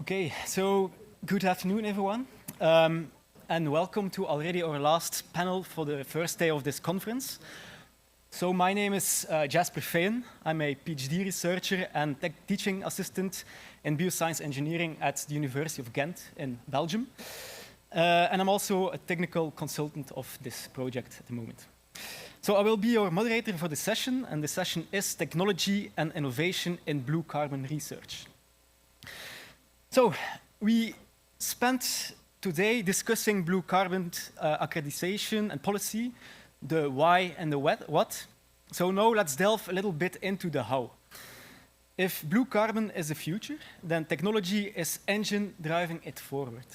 Okay, so good afternoon, everyone, and welcome to already our last panel for the first day of this conference. So my name is Jasper Feyen. I'm a PhD researcher and teaching assistant in bioscience engineering at the University of Ghent in Belgium. And I'm also a technical consultant of this project at the moment. So I will be your moderator for the session, and the session is Technology and Innovation in Blue Carbon Research. So we spent today discussing blue carbon accreditation and policy, the why and the what. So now let's delve a little bit into the how. If blue carbon is the future, then technology is engine driving it forward.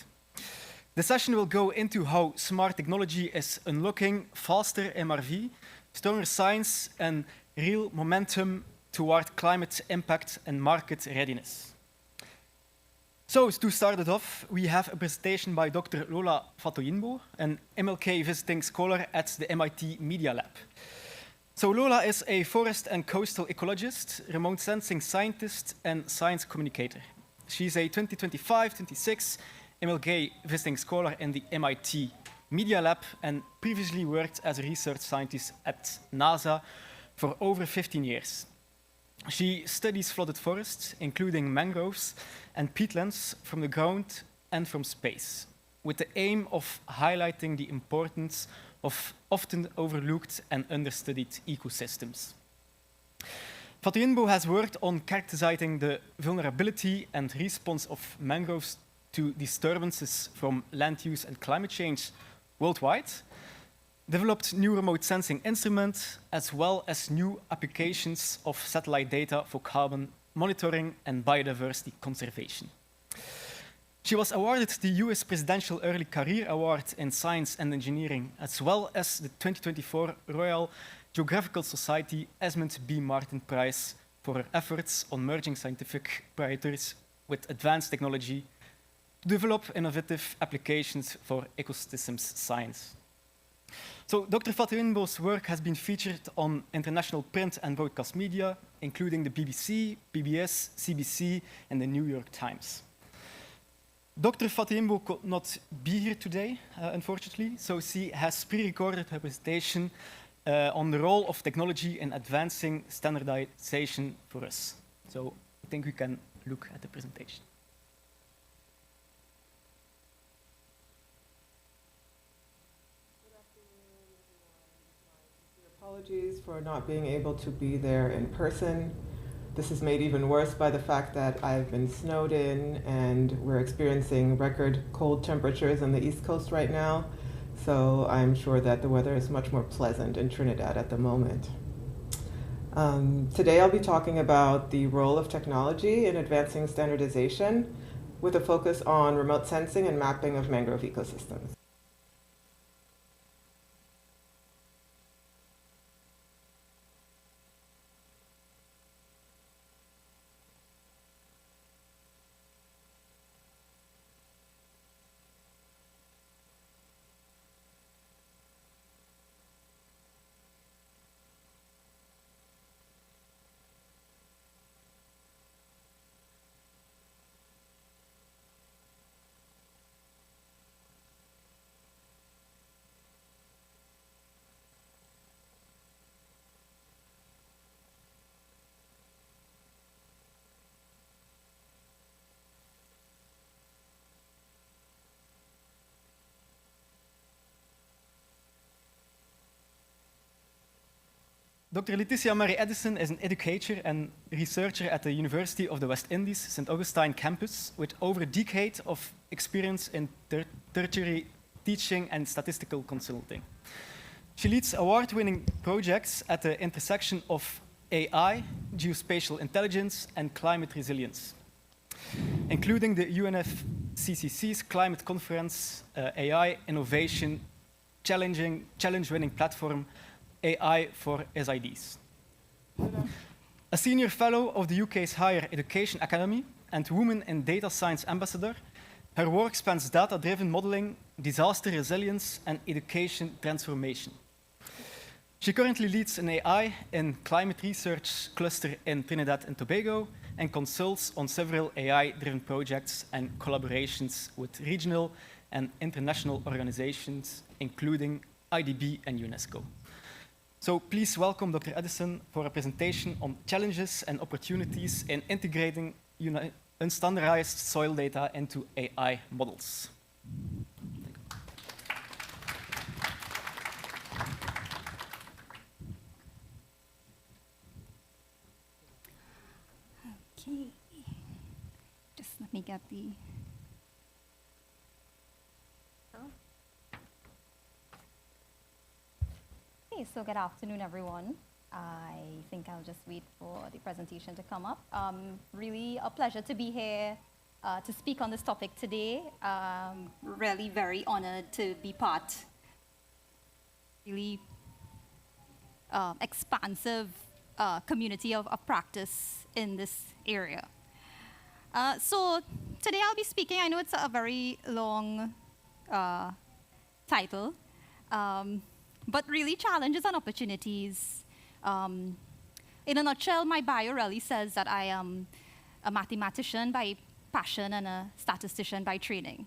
The session will go into how smart technology is unlocking faster MRV, stronger science, and real momentum toward climate impact and market readiness. So to start it off, we have a presentation by Dr. Lola Fatoyinbo, an MLK visiting scholar at the MIT Media Lab. So Lola is a forest and coastal ecologist, remote sensing scientist, and science communicator. She's a 2025-26 MLK visiting scholar in the MIT Media Lab and previously worked as a research scientist at NASA for over 15 years. She studies flooded forests, including mangroves and peatlands, from the ground and from space, with the aim of highlighting the importance of often overlooked and understudied ecosystems. Fatoyinbo has worked on characterizing the vulnerability and response of mangroves to disturbances from land use and climate change worldwide, developed new remote sensing instruments, as well as new applications of satellite data for carbon monitoring and biodiversity conservation. She was awarded the US Presidential Early Career Award in Science and Engineering, as well as the 2024 Royal Geographical Society Esmond B. Martin Prize for her efforts on merging scientific priorities with advanced technology to develop innovative applications for ecosystems science. So Dr. Fatoyinbo's work has been featured on international print and broadcast media, including the BBC, PBS, CBC, and the New York Times. Dr. Fatoyinbo could not be here today, unfortunately, so she has pre-recorded her presentation on the role of technology in advancing standardization for us. So I think we can look at the presentation. Apologies for not being able to be there in person. This is made even worse by the fact that I've been snowed in and we're experiencing record cold temperatures on the East Coast right now. So I'm sure that the weather is much more pleasant in Trinidad at the moment. Today I'll be talking about the role of technology in advancing standardization with a focus on remote sensing and mapping of mangrove ecosystems. Dr. Letetia Addison is an educator and researcher at the University of the West Indies St. Augustine campus with over a decade of experience in tertiary teaching and statistical consulting. She leads award-winning projects at the intersection of AI, geospatial intelligence, and climate resilience, including the UNFCCC's climate conference, AI Innovation Challenge-winning platform, AI for SIDs. A senior fellow of the UK's Higher Education Academy and Women in Data Science Ambassador, her work spans data-driven modeling, disaster resilience, and education transformation. She currently leads an AI in climate research cluster in Trinidad and Tobago and consults on several AI-driven projects and collaborations with regional and international organizations, including IDB and UNESCO. So please welcome Dr. Addison for a presentation on challenges and opportunities in integrating unstandardized soil data into AI models. Okay, just let me get the... Okay, so good afternoon, everyone. I think I'll just wait for the presentation to come up. Really a pleasure to be here to speak on this topic today. Really very honored to be part, really expansive community of practice in this area. So today I'll be speaking, I know it's a very long title, but really challenges and opportunities. In a nutshell, my bio really says that I am a mathematician by passion and a statistician by training.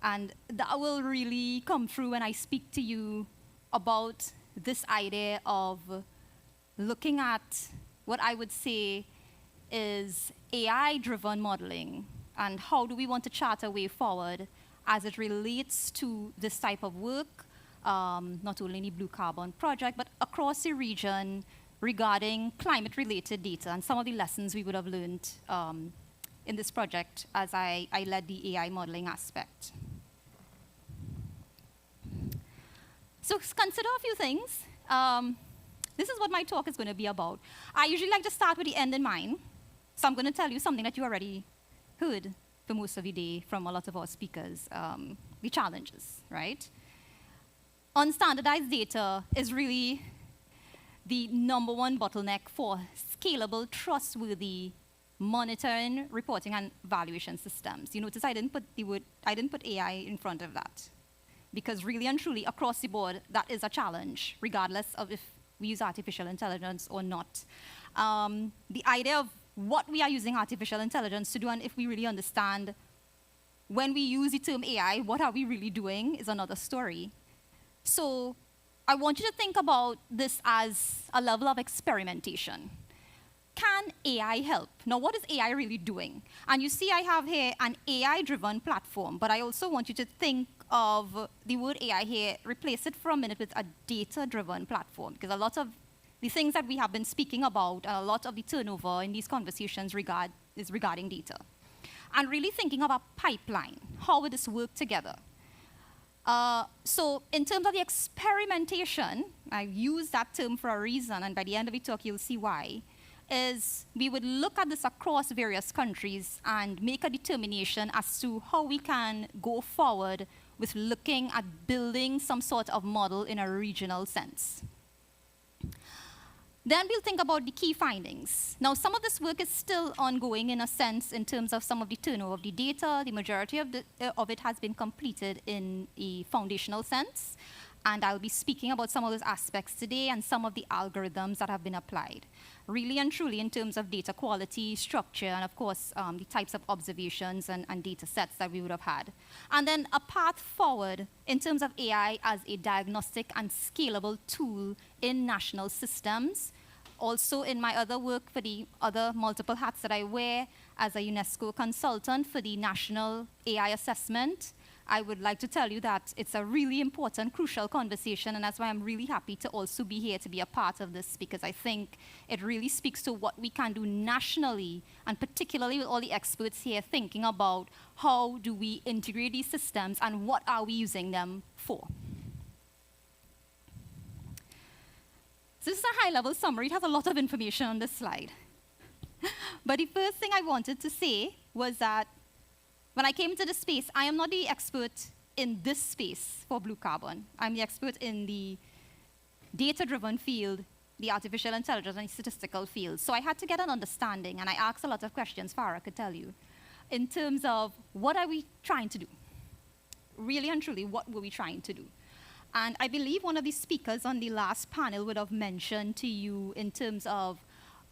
And that will really come through when I speak to you about this idea of looking at what I would say is AI-driven modeling and how do we want to chart a way forward as it relates to this type of work, not only in the Blue Carbon project, but across the region regarding climate-related data and some of the lessons we would have learned in this project as I led the AI modeling aspect. So consider a few things. This is what my talk is going to be about. I usually like to start with the end in mind. So I'm going to tell you something that you already heard for most of the day from a lot of our speakers, the challenges, right? Unstandardized data is really the #1 bottleneck for scalable, trustworthy monitoring, reporting, and valuation systems. You notice I didn't put AI in front of that, because really and truly across the board, that is a challenge, regardless of if we use artificial intelligence or not. The idea of what we are using artificial intelligence to do, and if we really understand when we use the term AI, what are we really doing is another story. So I want you to think about this as a level of experimentation. Can AI help? Now, what is AI really doing? And you see I have here an AI-driven platform, but I also want you to think of the word AI here, replace it for a minute with a data-driven platform, because a lot of the things that we have been speaking about, and a lot of the turnover in these conversations is regarding data. And really thinking of a pipeline. How would this work together? So in terms of the experimentation, I use that term for a reason, and by the end of the talk, you'll see why, is we would look at this across various countries and make a determination as to how we can go forward with looking at building some sort of model in a regional sense. Then we'll think about the key findings. Now, some of this work is still ongoing in a sense in terms of some of the turnover of the data. The majority of it has been completed in a foundational sense. And I'll be speaking about some of those aspects today and some of the algorithms that have been applied. Really and truly in terms of data quality, structure, and of course, the types of observations and data sets that we would have had. And then a path forward in terms of AI as a diagnostic and scalable tool in national systems. Also in my other work for the other multiple hats that I wear as a UNESCO consultant for the national AI assessment, I would like to tell you that it's a really important, crucial conversation, and that's why I'm really happy to also be here to be a part of this, because I think it really speaks to what we can do nationally, and particularly with all the experts here thinking about how do we integrate these systems and what are we using them for. So this is a high-level summary. It has a lot of information on this slide. But the first thing I wanted to say was that when I came into this space, I am not the expert in this space for Blue Carbon. I'm the expert in the data-driven field, the artificial intelligence and statistical field. So I had to get an understanding, and I asked a lot of questions, Farah could tell you, in terms of what are we trying to do? Really and truly, what were we trying to do? And I believe one of the speakers on the last panel would have mentioned to you in terms of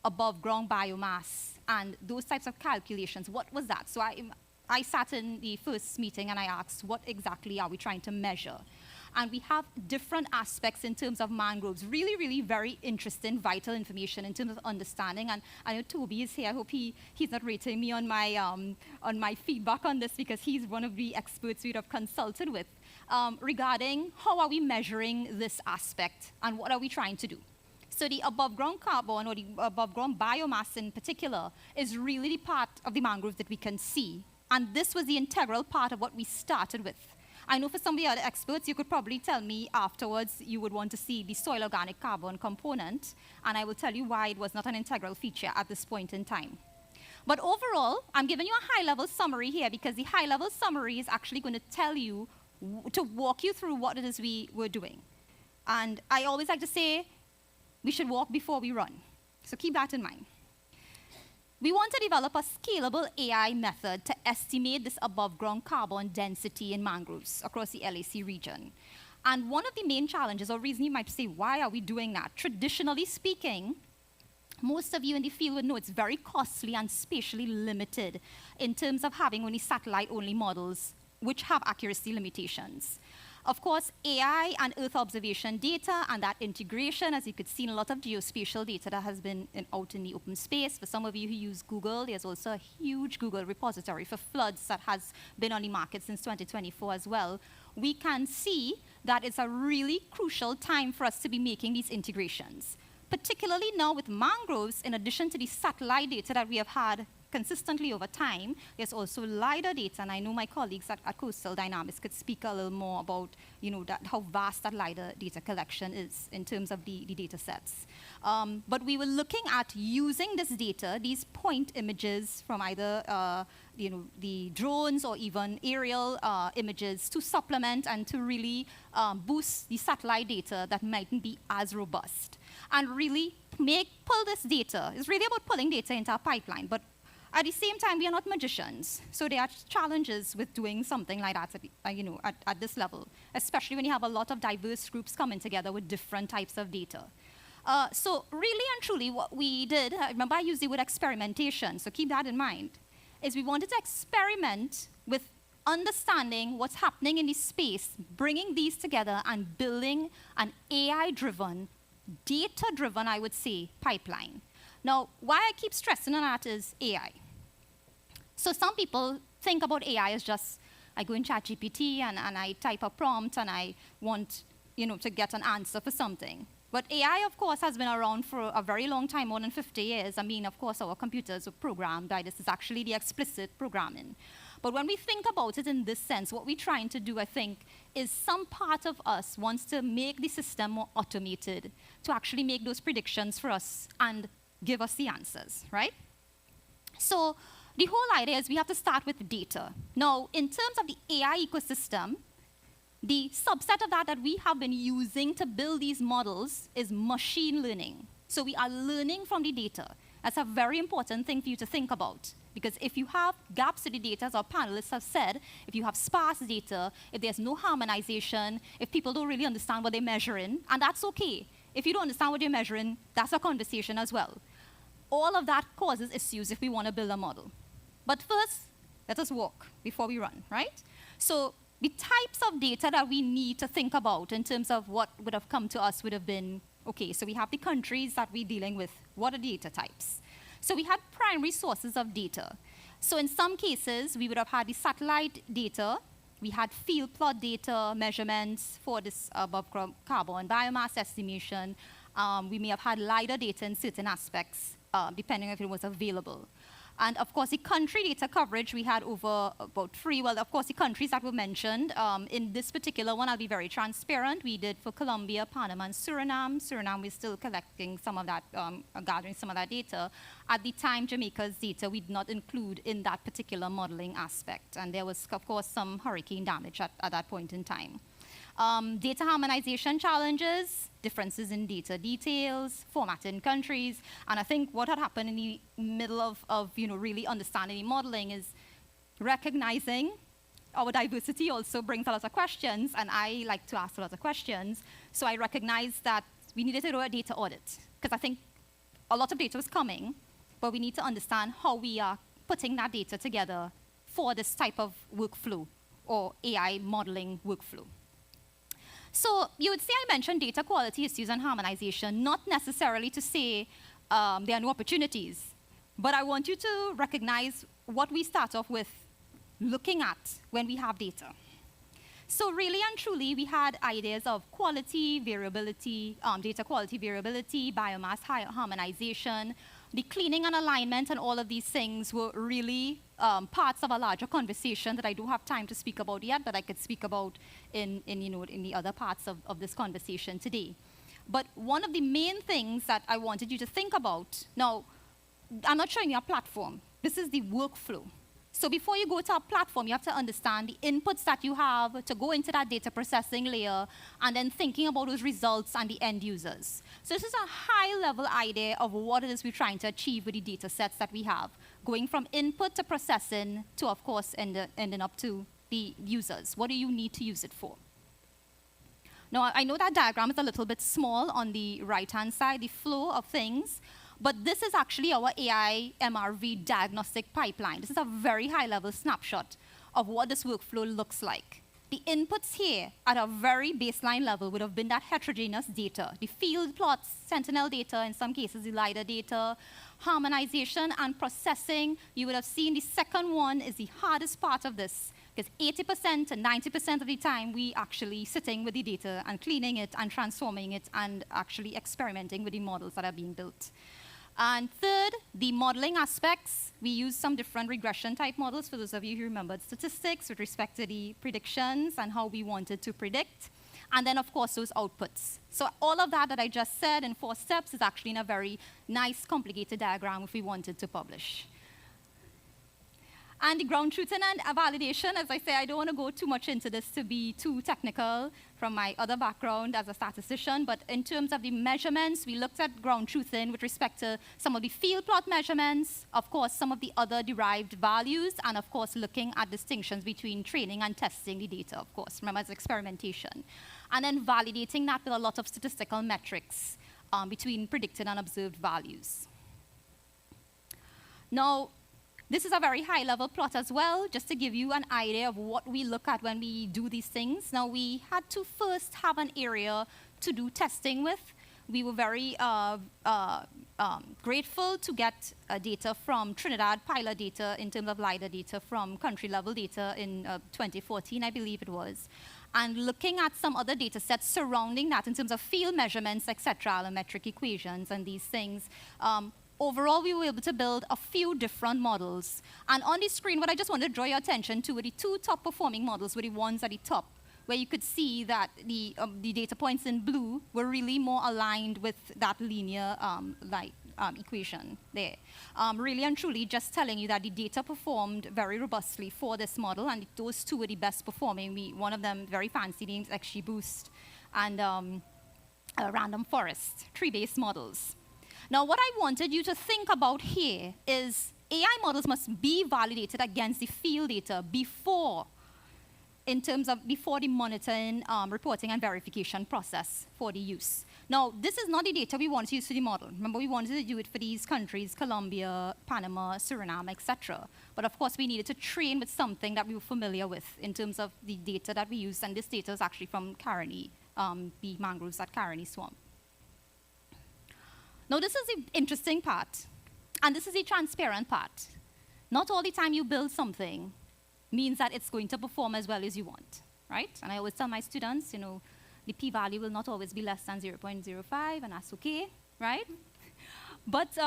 above ground biomass and those types of calculations, what was that? So I sat in the first meeting and I asked, what exactly are we trying to measure? And we have different aspects in terms of mangroves, really, really very interesting, vital information in terms of understanding. And I know Toby is here. I hope he's not rating me on my feedback on this, because he's one of the experts we'd have consulted with regarding how are we measuring this aspect and what are we trying to do. So the above ground carbon, or the above ground biomass in particular, is really the part of the mangroves that we can see. And this was the integral part of what we started with. I know for some of the other experts, you could probably tell me afterwards you would want to see the soil organic carbon component, and I will tell you why it was not an integral feature at this point in time. But overall, I'm giving you a high-level summary here, because the high-level summary is actually going to tell you, to walk you through what it is we were doing. And I always like to say, we should walk before we run. So keep that in mind. We want to develop a scalable AI method to estimate this above-ground carbon density in mangroves across the LAC region. And one of the main challenges, or reason you might say, why are we doing that? Traditionally speaking, most of you in the field would know it's very costly and spatially limited in terms of having only satellite-only models, which have accuracy limitations. Of course, AI and Earth observation data and that integration, as you could see in a lot of geospatial data that has been out in the open space. For some of you who use Google, there's also a huge Google repository for floods that has been on the market since 2024 as well. We can see that it's a really crucial time for us to be making these integrations, particularly now with mangroves. In addition to the satellite data that we have had consistently over time, there's also LiDAR data, and I know my colleagues at Coastal Dynamics could speak a little more about, how vast that LiDAR data collection is in terms of the data sets. But we were looking at using this data, these point images from either the drones or even aerial images, to supplement and to really boost the satellite data that mightn't be as robust. And really pull this data. It's really about pulling data into our pipeline, but at the same time, we are not magicians. So there are challenges with doing something like that at this level, especially when you have a lot of diverse groups coming together with different types of data. So really and truly what we did, remember I used the word experimentation, so keep that in mind, is we wanted to experiment with understanding what's happening in this space, bringing these together and building an AI-driven, data-driven, I would say, pipeline. Now, why I keep stressing on that is AI. So some people think about AI as just, I go in ChatGPT and I type a prompt and I want to get an answer for something. But AI, of course, has been around for a very long time, more than 50 years. I mean, of course, our computers were programmed by this. Is actually the explicit programming. But when we think about it in this sense, what we're trying to do, I think, is some part of us wants to make the system more automated, to actually make those predictions for us and give us the answers, right? So the whole idea is we have to start with data. Now, in terms of the AI ecosystem, the subset of that we have been using to build these models is machine learning. So we are learning from the data. That's a very important thing for you to think about. Because if you have gaps in the data, as our panelists have said, if you have sparse data, if there's no harmonization, if people don't really understand what they're measuring, and that's okay. If you don't understand what you're measuring, that's a conversation as well. All of that causes issues if we want to build a model. But first, let us walk before we run, right? So the types of data that we need to think about in terms of what would have come to us would have been, okay, so we have the countries that we're dealing with. What are the data types? So we had primary sources of data. So in some cases, we would have had the satellite data. We had field plot data, measurements for this above-ground carbon biomass estimation. We may have had LiDAR data in certain aspects, depending if it was available. And of course, the country data coverage, we had over about 3. Well, of course, the countries that were mentioned. In this particular one, I'll be very transparent. We did for Colombia, Panama, and Suriname. Suriname, we're still collecting some of that, gathering some of that data. At the time, Jamaica's data, we did not include in that particular modeling aspect. And there was, of course, some hurricane damage at that point in time. Data harmonization challenges, differences in data details, formatting countries, and I think what had happened in the middle of really understanding the modeling is recognizing our diversity also brings a lot of questions, and I like to ask a lot of questions, so I recognized that we needed to do a data audit, because I think a lot of data was coming, but we need to understand how we are putting that data together for this type of workflow or AI modeling workflow. So you would say I mentioned data quality issues and harmonization, not necessarily to say there are no opportunities, but I want you to recognize what we start off with looking at when we have data. So really and truly, we had ideas of quality, variability, data quality variability, biomass harmonization. The cleaning and alignment and all of these things were really parts of a larger conversation that I don't have time to speak about yet, but I could speak about in the other parts of this conversation today. But one of the main things that I wanted you to think about, now, I'm not showing you a platform. This is the workflow. So before you go to our platform, you have to understand the inputs that you have to go into that data processing layer, and then thinking about those results and the end users. So this is a high-level idea of what it is we're trying to achieve with the data sets that we have, going from input to processing to, of course, ending up to the users. What do you need to use it for? Now, I know that diagram is a little bit small on the right-hand side, the flow of things. But this is actually our AI MRV diagnostic pipeline. This is a very high-level snapshot of what this workflow looks like. The inputs here at a very baseline level would have been that heterogeneous data, the field plots, sentinel data, in some cases the LiDAR data, harmonization and processing. You would have seen the second one is the hardest part of this, because 80% to 90% of the time we actually sitting with the data and cleaning it and transforming it and actually experimenting with the models that are being built. And third, the modeling aspects. We use some different regression type models for those of you who remembered statistics with respect to the predictions and how we wanted to predict. And then, of course, those outputs. So all of that I just said in 4 steps is actually in a very nice, complicated diagram if we wanted to publish. And the ground truthing and validation, as I say, I don't want to go too much into this to be too technical from my other background as a statistician, but in terms of the measurements, we looked at ground truthing with respect to some of the field plot measurements, of course, some of the other derived values, and of course, looking at distinctions between training and testing the data, of course. Remember, it's experimentation. And then validating that with a lot of statistical metrics between predicted and observed values. Now, this is a very high-level plot as well, just to give you an idea of what we look at when we do these things. Now, we had to first have an area to do testing with. We were very grateful to get data from Trinidad, pilot data in terms of LiDAR data from country-level data in 2014, I believe it was. And looking at some other data sets surrounding that in terms of field measurements, etc., allometric equations and these things. Overall, we were able to build a few different models. And on the screen, what I just wanted to draw your attention to were the 2 top performing models were the ones at the top, where you could see that the data points in blue were really more aligned with that linear equation there. Really and truly just telling you that the data performed very robustly for this model, and those 2 were the best performing. One of them, very fancy names, XGBoost, and Random Forest, tree-based models. Now, what I wanted you to think about here is AI models must be validated against the field data before the monitoring, reporting, and verification process for the use. Now, this is not the data we want to use for the model. Remember, we wanted to do it for these countries, Colombia, Panama, Suriname, etc. But of course, we needed to train with something that we were familiar with in terms of the data that we used, and this data is actually from Caroni, the mangroves at Caroni Swamp. Now, this is the interesting part, and this is the transparent part. Not all the time you build something means that it's going to perform as well as you want, right? And I always tell my students, the p-value will not always be less than 0.05, and that's okay, right? But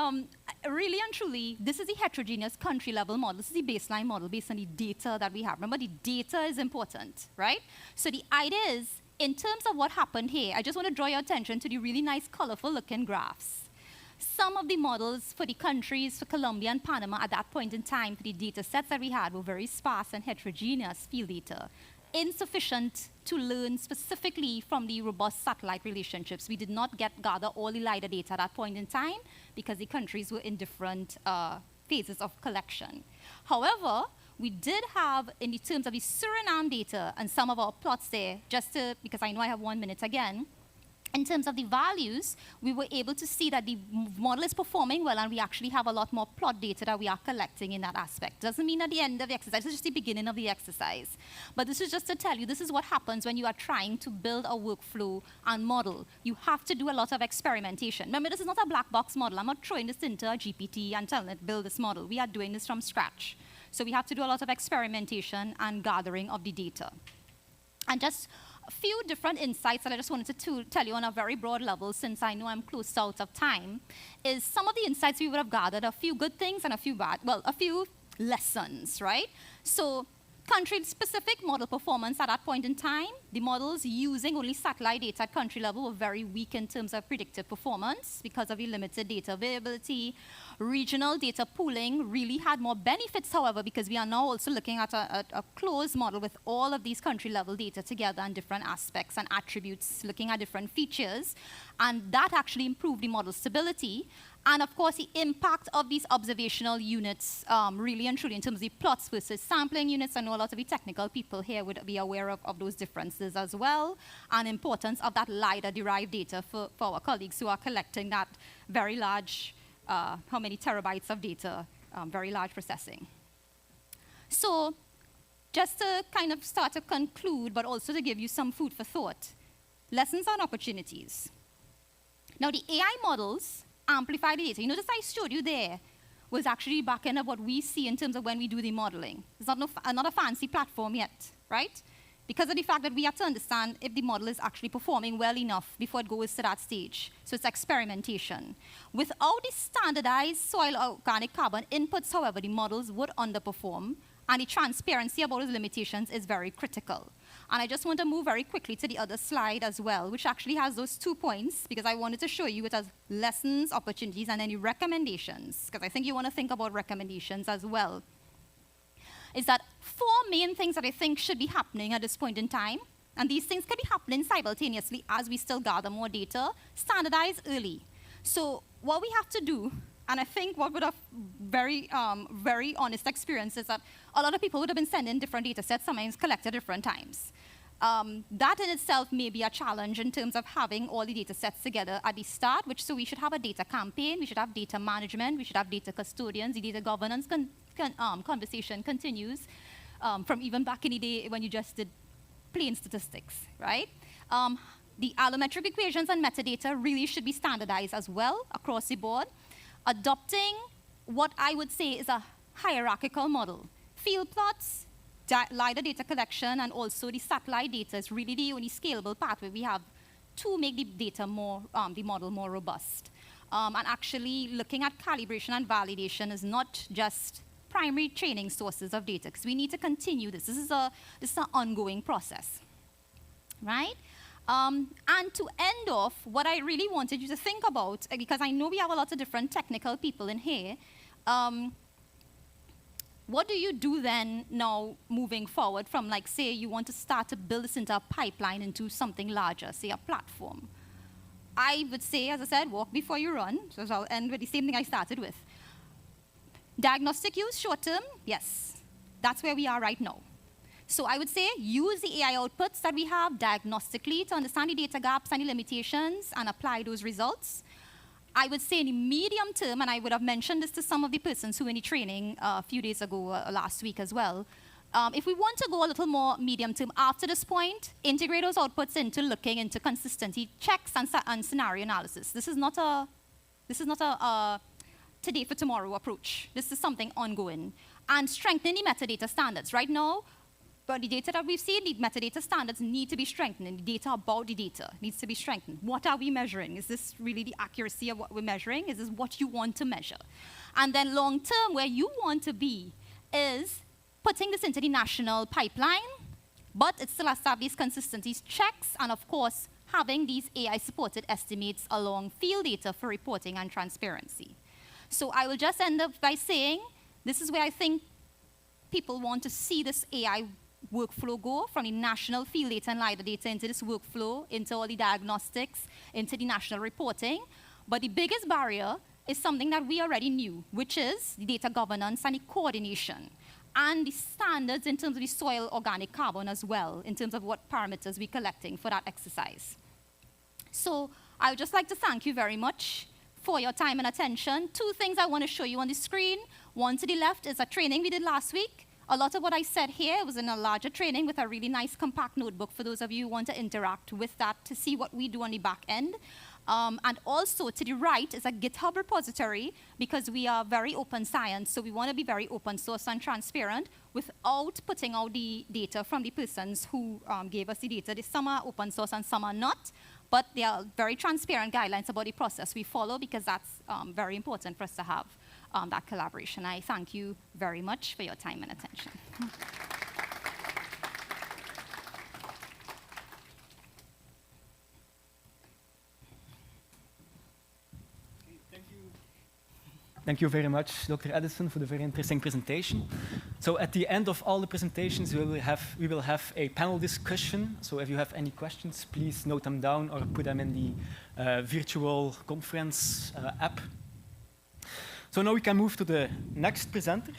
really and truly, this is the heterogeneous country-level model. This is the baseline model based on the data that we have. Remember, the data is important, right? So the idea is, in terms of what happened here, I just want to draw your attention to the really nice, colorful-looking graphs. Some of the models for the countries, for Colombia and Panama at that point in time, for the data sets that we had were very sparse and heterogeneous field data, insufficient to learn specifically from the robust satellite relationships. We did not gather all the LiDAR data at that point in time because the countries were in different phases of collection. However, we did have, in the terms of the Suriname data and some of our plots there, because I know I have 1 minute again, In terms of the values, we were able to see that the model is performing well, and we actually have a lot more plot data that we are collecting in that aspect. Doesn't mean at the end of the exercise, it's just the beginning of the exercise. But this is just to tell you, this is what happens when you are trying to build a workflow and model. You have to do a lot of experimentation. Remember, this is not a black box model. I'm not throwing this into a GPT and telling it, build this model. We are doing this from scratch. So we have to do a lot of experimentation and gathering of the data. And just a few different insights that I just wanted to tell you on a very broad level, since I know I'm close out of time, is some of the insights we would have gathered, a few good things and a few bad, well, a few lessons, right? So country-specific model performance at that point in time, the models using only satellite data at country level were very weak in terms of predictive performance because of the limited data availability. Regional data pooling really had more benefits, however, because we are now also looking at a closed model with all of these country-level data together and different aspects and attributes, looking at different features. And that actually improved the model stability. And of course, the impact of these observational units, really and truly, in terms of the plots versus sampling units. I know a lot of the technical people here would be aware of those differences as well, and importance of that LiDAR-derived data for our colleagues who are collecting that very large, how many terabytes of data, very large processing. So just to kind of start to conclude, but also to give you some food for thought, lessons and opportunities. Now, the AI models amplify the data. You notice I showed you there was actually back end of what we see in terms of when we do the modeling. It's not a fancy platform yet, right? Because of the fact that we have to understand if the model is actually performing well enough before it goes to that stage. So it's experimentation. Without the standardized soil organic carbon inputs, however, the models would underperform, and the transparency about its limitations is very critical. And I just want to move very quickly to the other slide as well, which actually has those 2 points, because I wanted to show you it as lessons, opportunities, and any recommendations, because I think you want to think about recommendations as well. Is that 4 main things that I think should be happening at this point in time, and these things can be happening simultaneously as we still gather more data, standardize early. So what we have to do, and I think what would have very honest experience is that a lot of people would have been sending different data sets, sometimes collected at different times. That in itself may be a challenge in terms of having all the data sets together at the start, so we should have a data campaign, we should have data management, we should have data custodians, the data governance conversation continues from even back in the day when you just did plain statistics, right? The allometric equations and metadata really should be standardized as well across the board. Adopting what I would say is a hierarchical model. Field plots, LiDAR data collection, and also the satellite data is really the only scalable pathway we have to make the data more, the model more robust. And actually looking at calibration and validation is not just primary training sources of data, because we need to continue this. This is an ongoing process, right? And to end off, what I really wanted you to think about, because I know we have a lot of different technical people in here, what do you do then now moving forward from, like, say, you want to start to build this into a pipeline into something larger, say a platform? I would say, as I said, walk before you run. So I'll end with the same thing I started with. Diagnostic use, short term, yes. That's where we are right now. So I would say use the AI outputs that we have diagnostically to understand the data gaps and the limitations and apply those results. I would say in the medium term, and I would have mentioned this to some of the persons who were in the training a few days ago, last week as well. If we want to go a little more medium term after this point, integrate those outputs into looking into consistency checks and scenario analysis. This is not a today for tomorrow approach. This is something ongoing. And strengthen the metadata standards. Right now, but the data that we've seen, the metadata standards need to be strengthened, and the data about the data needs to be strengthened. What are we measuring? Is this really the accuracy of what we're measuring? Is this what you want to measure? And then long term, where you want to be is putting this into the national pipeline, but it still has to have these consistencies checks, and of course, having these AI-supported estimates along field data for reporting and transparency. So I will just end up by saying, this is where I think people want to see this AI workflow go, from the national field data and LiDAR data into this workflow, into all the diagnostics, into the national reporting. But the biggest barrier is something that we already knew, which is the data governance and the coordination, and the standards in terms of the soil organic carbon as well, in terms of what parameters we're collecting for that exercise. So I would just like to thank you very much for your time and attention. Two things I want to show you on the screen. One to the left is a training we did last week. A lot of what I said here was in a larger training with a really nice compact notebook for those of you who want to interact with that to see what we do on the back end. And also to the right is a GitHub repository, because we are very open science, so we want to be very open source and transparent without putting out the data from the persons who gave us the data. Some are open source and some are not, but they are very transparent guidelines about the process we follow, because that's very important for us to have that collaboration. I thank you very much for your time and attention. Thank you very much, Dr. Addison, for the very interesting presentation. So at the end of all the presentations, we will have a panel discussion. So if you have any questions, please note them down or put them in the virtual conference app. So now we can move to the next presenter.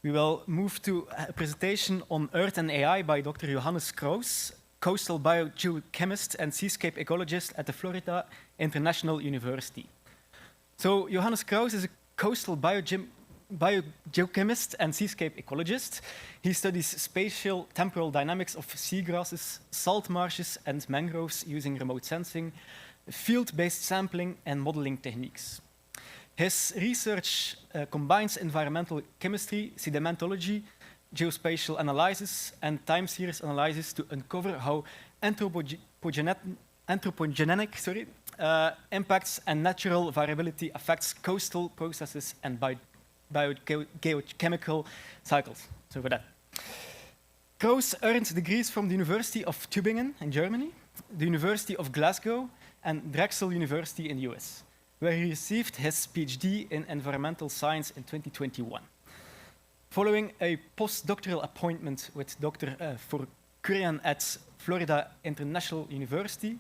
We will move to a presentation on Earth and AI by Dr. Johannes Krause, coastal biogeochemist and seascape ecologist at the Florida International University. So Johannes Krause is a coastal biogeochemist and seascape ecologist. He studies spatial temporal dynamics of seagrasses, salt marshes, and mangroves using remote sensing, field-based sampling, and modeling techniques. His research combines environmental chemistry, sedimentology, geospatial analysis, and time series analysis to uncover how anthropogenic impacts and natural variability affects coastal processes and biogeochemical cycles. So for that. Krause earned degrees from the University of Tübingen in Germany, the University of Glasgow, and Drexel University in the US, where he received his PhD in environmental science in 2021. Following a postdoctoral appointment with Dr. Furkurian at Florida International University,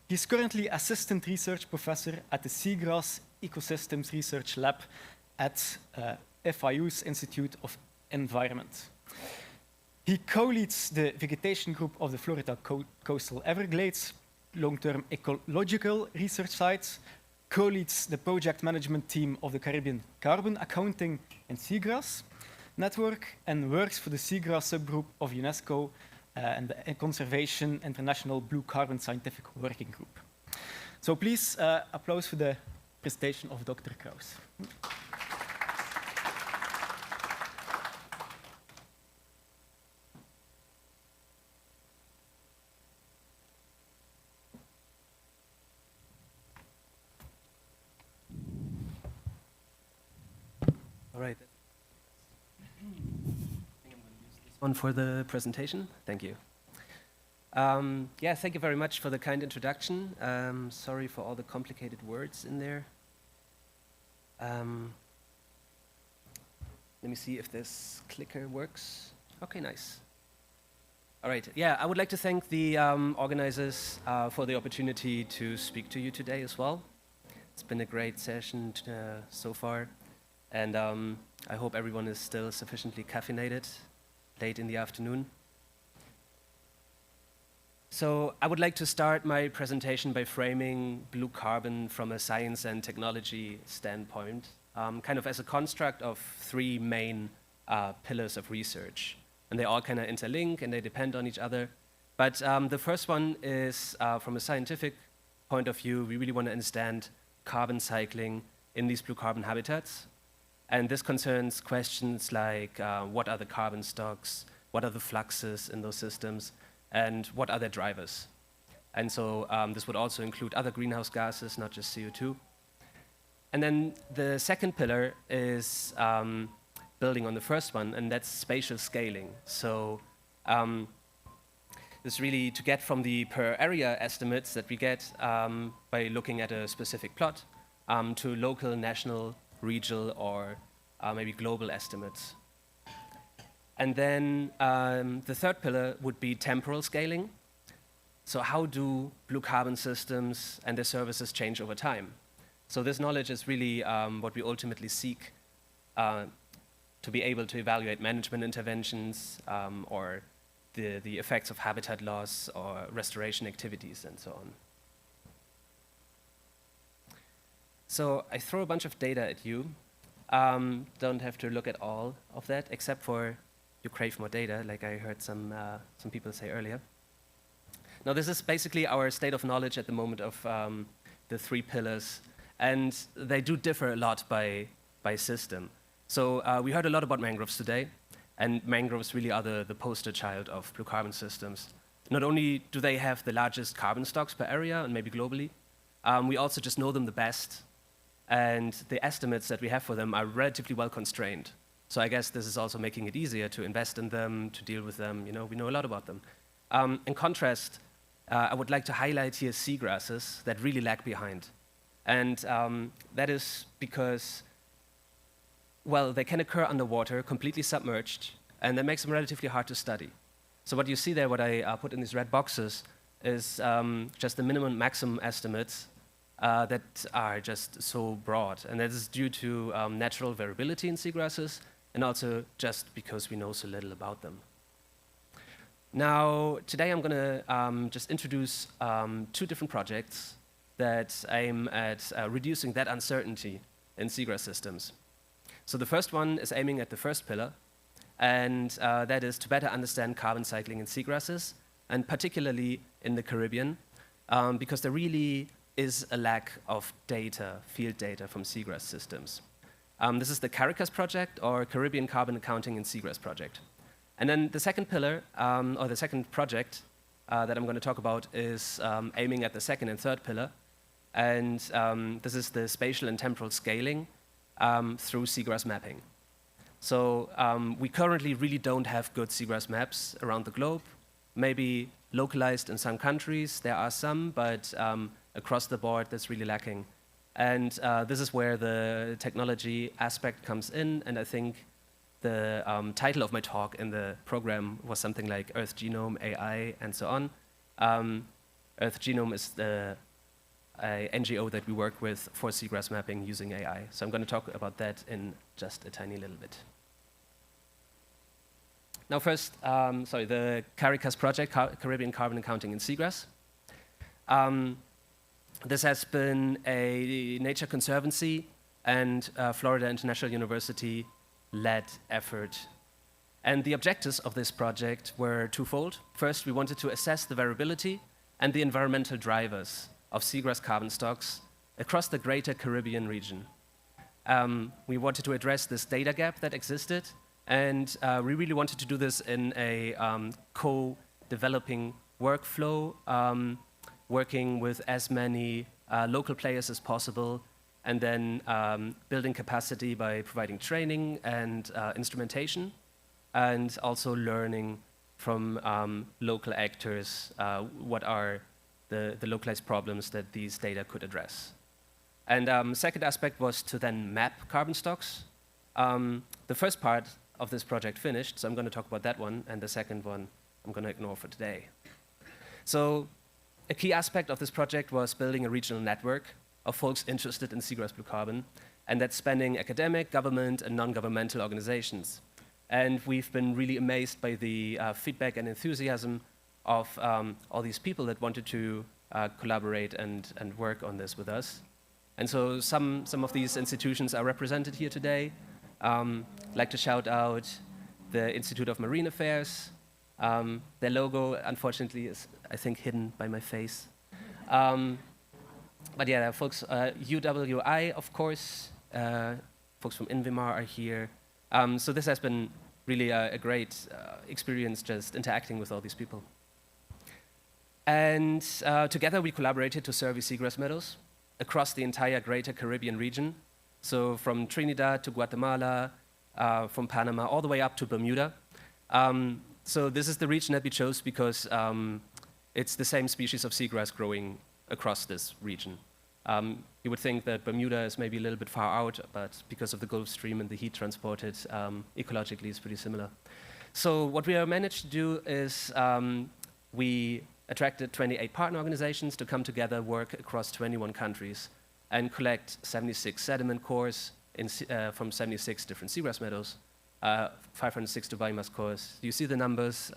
he is currently assistant research professor at the Seagrass Ecosystems Research Lab at FIU's Institute of Environment. He co-leads the vegetation group of the Florida Coastal Everglades long-term ecological research sites, co-leads the project management team of the Caribbean Carbon Accounting and Seagrass Network, and works for the Seagrass subgroup of UNESCO and the Conservation International Blue Carbon Scientific Working Group. So please applause for the presentation of Dr. Krause. All right. I think I'm going to use this one for the presentation. Thank you. Yeah, thank you very much for the kind introduction. Sorry for all the complicated words in there. Let me see if this clicker works. Okay, nice. All right. Yeah, I would like to thank the organizers for the opportunity to speak to you today as well. It's been a great session so far. And I hope everyone is still sufficiently caffeinated late in the afternoon. So I would like to start my presentation by framing blue carbon from a science and technology standpoint, kind of as a construct of three main pillars of research. And they all kind of interlink and they depend on each other. But the first one is, from a scientific point of view, we really want to understand carbon cycling in these blue carbon habitats. And this concerns questions like what are the carbon stocks, what are the fluxes in those systems, and what are their drivers. And so this would also include other greenhouse gases, not just CO2. And then the second pillar is building on the first one, and that's spatial scaling. So this really to get from the per area estimates that we get by looking at a specific plot to local, national, regional, or maybe global estimates. And then the third pillar would be temporal scaling. So how do blue carbon systems and their services change over time? So this knowledge is really what we ultimately seek to be able to evaluate management interventions or the effects of habitat loss or restoration activities and so on. So I throw a bunch of data at you. Don't have to look at all of that, except for you crave more data, like I heard some people say earlier. Now, this is basically our state of knowledge at the moment of the 3 pillars, and they do differ a lot by system. So we heard a lot about mangroves today, and mangroves really are the poster child of blue carbon systems. Not only do they have the largest carbon stocks per area, and maybe globally, we also just know them the best, and the estimates that we have for them are relatively well constrained. So I guess this is also making it easier to invest in them, to deal with them. You know, we know a lot about them. In contrast, I would like to highlight here seagrasses that really lag behind. And that is because, well, they can occur underwater, completely submerged, and that makes them relatively hard to study. So what you see there, what I put in these red boxes, is just the minimum and maximum estimates that are just so broad. And that is due to natural variability in seagrasses, and also just because we know so little about them. Now, today I'm going to just introduce 2 different projects that aim at reducing that uncertainty in seagrass systems. So the first one is aiming at the first pillar, and that is to better understand carbon cycling in seagrasses, and particularly in the Caribbean, because there really is a lack of data, field data from seagrass systems. This is the CARICAS project, or Caribbean Carbon Accounting in Seagrass project. And then the second pillar, or the second project that I'm going to talk about is aiming at the second and third pillar. And this is the spatial and temporal scaling through seagrass mapping. So we currently really don't have good seagrass maps around the globe. Maybe localized in some countries, there are some, but across the board, that's really lacking. And this is where the technology aspect comes in, and I think the title of my talk in the program was something like Earth Genome, AI, and so on. Earth Genome is the NGO that we work with for seagrass mapping using AI. So I'm going to talk about that in just a tiny little bit. Now first, the CARICAS project, Caribbean Carbon Accounting in Seagrass. This has been a Nature Conservancy and Florida International University led effort. And the objectives of this project were twofold. First, we wanted to assess the variability and the environmental drivers of seagrass carbon stocks across the greater Caribbean region. We wanted to address this data gap that existed, and we really wanted to do this in a co-developing workflow, working with as many local players as possible, and then building capacity by providing training and instrumentation, and also learning from local actors what are the localized problems that these data could address. And second aspect was to then map carbon stocks. The first part of this project finished, so I'm going to talk about that one, and the second one I'm going to ignore for today. So a key aspect of this project was building a regional network of folks interested in seagrass blue carbon, and that's spanning academic, government, and non-governmental organizations. And we've been really amazed by the feedback and enthusiasm of all these people that wanted to collaborate and work on this with us. And so some of these institutions are represented here today. I'd like to shout out the Institute of Marine Affairs. Their logo, unfortunately, is, I think, hidden by my face. But yeah, folks, UWI, of course, folks from Invimar are here. So this has been really a great experience just interacting with all these people. And together we collaborated to survey seagrass meadows across the entire greater Caribbean region. So from Trinidad to Guatemala, from Panama, all the way up to Bermuda. So this is the region that we chose because it's the same species of seagrass growing across this region. You would think that Bermuda is maybe a little bit far out, but because of the Gulf Stream and the heat transported, ecologically it's pretty similar. So what we have managed to do is we attracted 28 partner organizations to come together, work across 21 countries, and collect 76 sediment cores from 76 different seagrass meadows, 562 biomass cores. You see the numbers.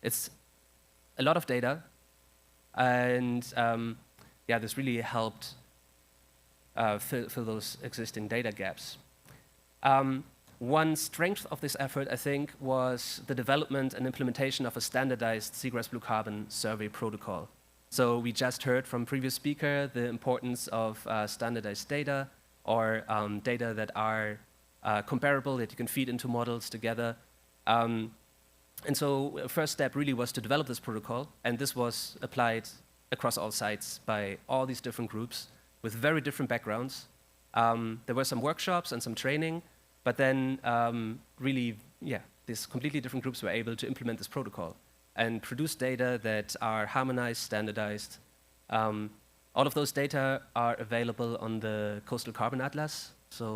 It's a lot of data, and yeah, this really helped fill those existing data gaps. One strength of this effort, I think, was the development and implementation of a standardized seagrass blue carbon survey protocol. So we just heard from previous speaker the importance of standardized data, or data that are comparable, that you can feed into models together. And so the first step really was to develop this protocol, and this was applied across all sites by all these different groups with very different backgrounds. There were some workshops and some training, but then really, yeah, these completely different groups were able to implement this protocol and produce data that are harmonized, standardized. All of those data are available on the Coastal Carbon Atlas. So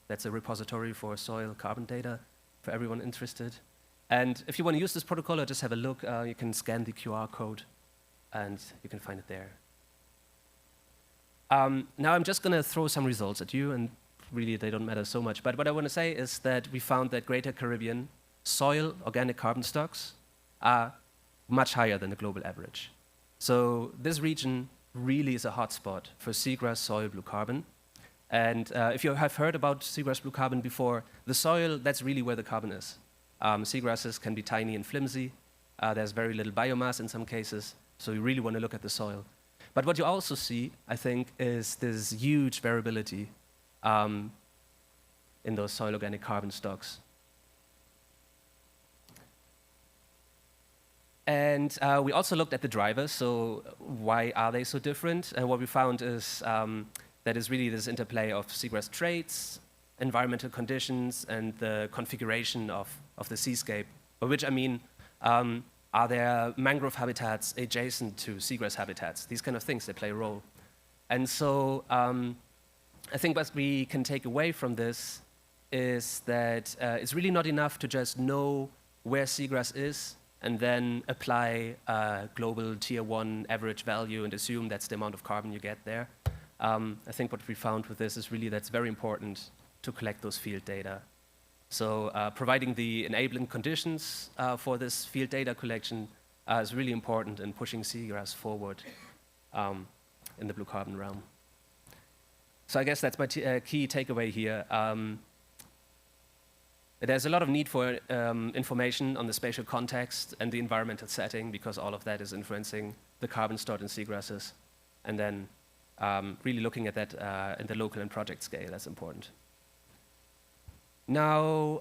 that's a repository for soil carbon data for everyone interested. And if you want to use this protocol or just have a look, you can scan the QR code and you can find it there. Now I'm just going to throw some results at you, and really they don't matter so much. But what I want to say is that we found that Greater Caribbean soil organic carbon stocks are much higher than the global average. So this region really is a hotspot for seagrass soil blue carbon. And if you have heard about seagrass blue carbon before, the soil, that's really where the carbon is. Seagrasses can be tiny and flimsy. There's very little biomass in some cases, so you really want to look at the soil. But what you also see, I think, is this huge variability in those soil organic carbon stocks. And we also looked at the drivers, so why are they so different? And what we found is that is really this interplay of seagrass traits, environmental conditions, and the configuration of the seascape, by which I mean, are there mangrove habitats adjacent to seagrass habitats? These kind of things, they play a role. And so I think what we can take away from this is that it's really not enough to just know where seagrass is and then apply a global tier 1 average value and assume that's the amount of carbon you get there. I think what we found with this is really that's very important to collect those field data. So providing the enabling conditions for this field data collection is really important in pushing seagrass forward in the blue carbon realm. So I guess that's my key takeaway here. There's a lot of need for information on the spatial context and the environmental setting, because all of that is influencing the carbon stored in seagrasses. And then really looking at that in the local and project scale, that's important. Now,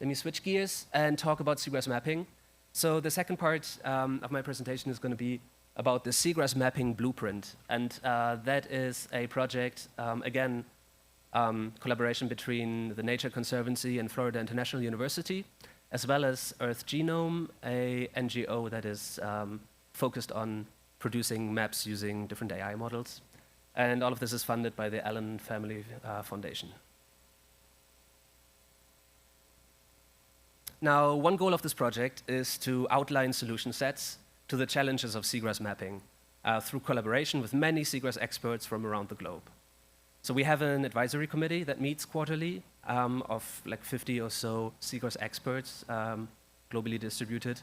let me switch gears and talk about seagrass mapping. So the second part of my presentation is going to be about the seagrass mapping blueprint. And that is a project, again, collaboration between the Nature Conservancy and Florida International University, as well as Earth Genome, a NGO that is focused on producing maps using different AI models. And all of this is funded by the Allen Family Foundation. Now, one goal of this project is to outline solution sets to the challenges of seagrass mapping through collaboration with many seagrass experts from around the globe. So we have an advisory committee that meets quarterly of like 50 or so seagrass experts, globally distributed.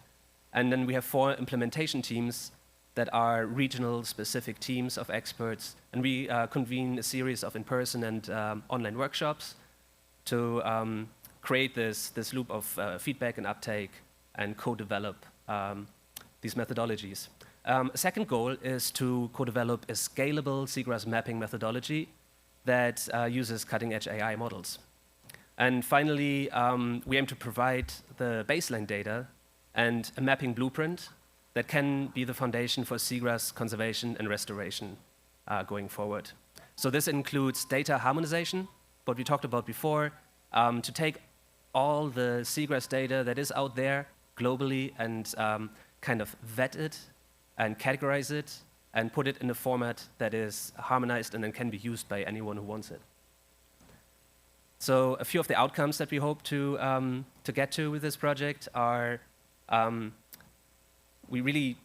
And then we have 4 implementation teams that are regional specific teams of experts. And we convene a series of in-person and online workshops to create this loop of feedback and uptake and co-develop these methodologies. A second goal is to co-develop a scalable seagrass mapping methodology that uses cutting-edge AI models. And finally, we aim to provide the baseline data and a mapping blueprint that can be the foundation for seagrass conservation and restoration going forward. So this includes data harmonization, what we talked about before, to take all the seagrass data that is out there globally and kind of vet it and categorize it and put it in a format that is harmonized and then can be used by anyone who wants it. So a few of the outcomes that we hope to get to with this project are we really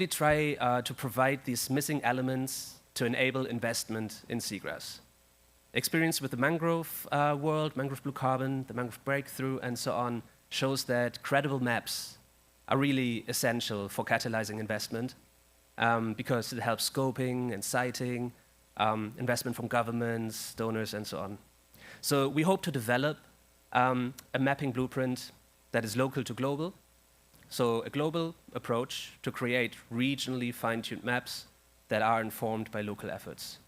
try to provide these missing elements to enable investment in seagrass. Experience with the mangrove world, mangrove blue carbon, the mangrove breakthrough, and so on, shows that credible maps are really essential for catalyzing investment because it helps scoping and siting, investment from governments, donors, and so on. So we hope to develop a mapping blueprint that is local to global. So a global approach to create regionally fine-tuned maps that are informed by local efforts.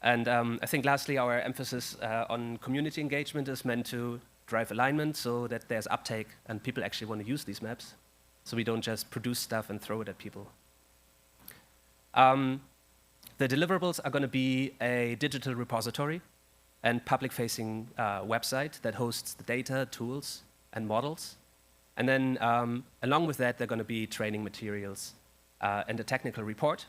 And I think lastly, our emphasis on community engagement is meant to drive alignment so that there's uptake and people actually want to use these maps. So we don't just produce stuff and throw it at people. The deliverables are going to be a digital repository and public-facing website that hosts the data, tools, and models. And then along with that, there are going to be training materials and a technical report.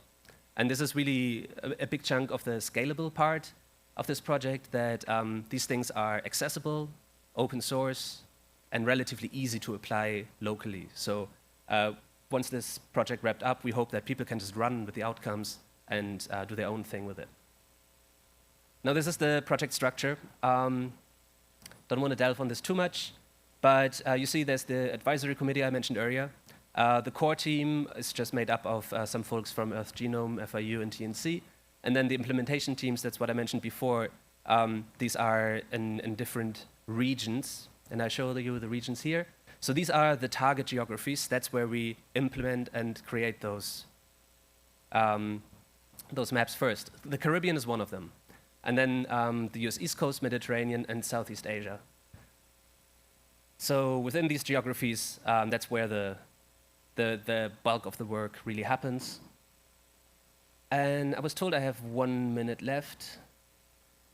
And this is really a big chunk of the scalable part of this project, that these things are accessible, open source, and relatively easy to apply locally. So once this project wrapped up, we hope that people can just run with the outcomes and do their own thing with it. Now, this is the project structure. Don't want to delve on this too much, but you see there's the advisory committee I mentioned earlier. The core team is just made up of some folks from Earth Genome, FIU, and TNC. And then the implementation teams, that's what I mentioned before. These are in different regions, and I show you the regions here. So these are the target geographies. That's where we implement and create those maps first. The Caribbean is one of them. And then the US East Coast, Mediterranean, and Southeast Asia. So within these geographies, that's where the bulk of the work really happens. And I was told I have 1 minute left.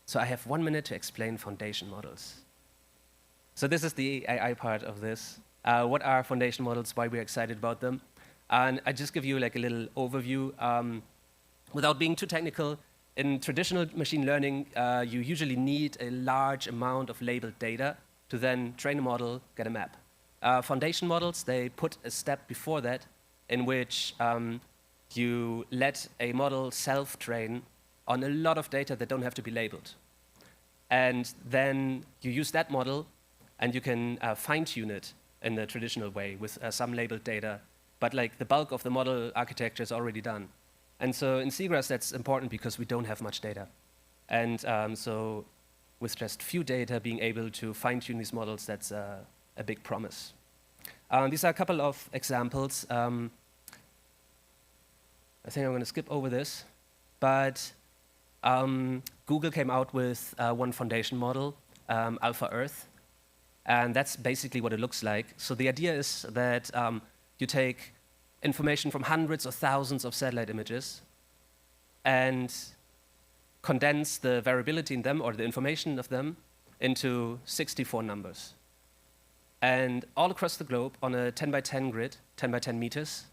So I have 1 minute to explain foundation models. So this is the AI part of this. What are foundation models, why we're excited about them? And I just give you like a little overview. Without being too technical, in traditional machine learning, you usually need a large amount of labeled data to then train a model, get a map. Foundation models, they put a step before that in which you let a model self-train on a lot of data that don't have to be labeled. And then you use that model and you can fine-tune it in the traditional way with some labeled data. But like the bulk of the model architecture is already done. And so in Seagrass, that's important because we don't have much data. And so with just few data, being able to fine-tune these models, that's a big promise. These are a couple of examples. I think I'm going to skip over this. But Google came out with one foundation model, Alpha Earth. And that's basically what it looks like. So the idea is that you take information from hundreds or thousands of satellite images and condense the variability in them, or the information of them, into 64 numbers. And all across the globe, on a 10 by 10 grid, 10 by 10 meters,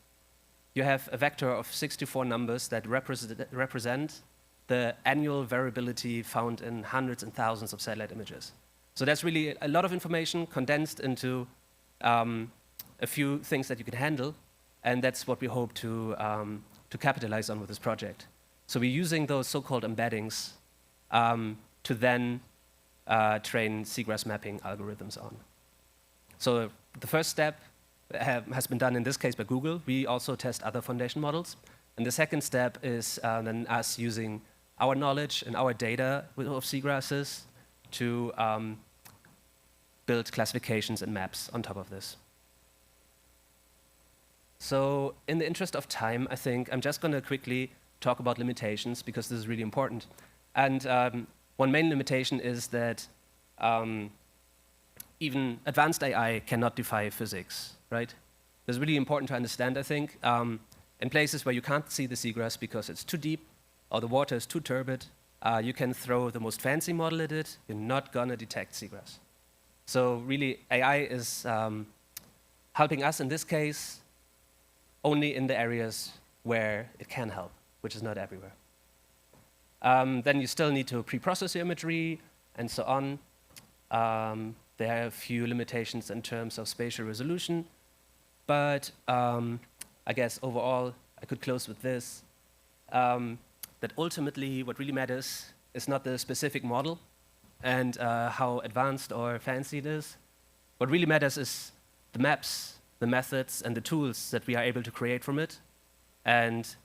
you have a vector of 64 numbers that represent the annual variability found in hundreds and thousands of satellite images. So that's really a lot of information condensed into a few things that you can handle, and that's what we hope to capitalize on with this project. So we're using those so-called embeddings to then train seagrass mapping algorithms on. So the first step has been done in this case by Google. We also test other foundation models. And the second step is then us using our knowledge and our data of seagrasses to build classifications and maps on top of this. So in the interest of time, I think I'm just going to quickly talk about limitations, because this is really important. And one main limitation is that even advanced AI cannot defy physics, right? This is really important to understand, I think. In places where you can't see the seagrass because it's too deep or the water is too turbid, you can throw the most fancy model at it, you're not going to detect seagrass. So really, AI is helping us in this case only in the areas where it can help, which is not everywhere. Then you still need to pre-process your imagery and so on. There are a few limitations in terms of spatial resolution, but I guess overall, I could close with this, that ultimately what really matters is not the specific model and how advanced or fancy it is. What really matters is the maps the methods and the tools that we are able to create from it, and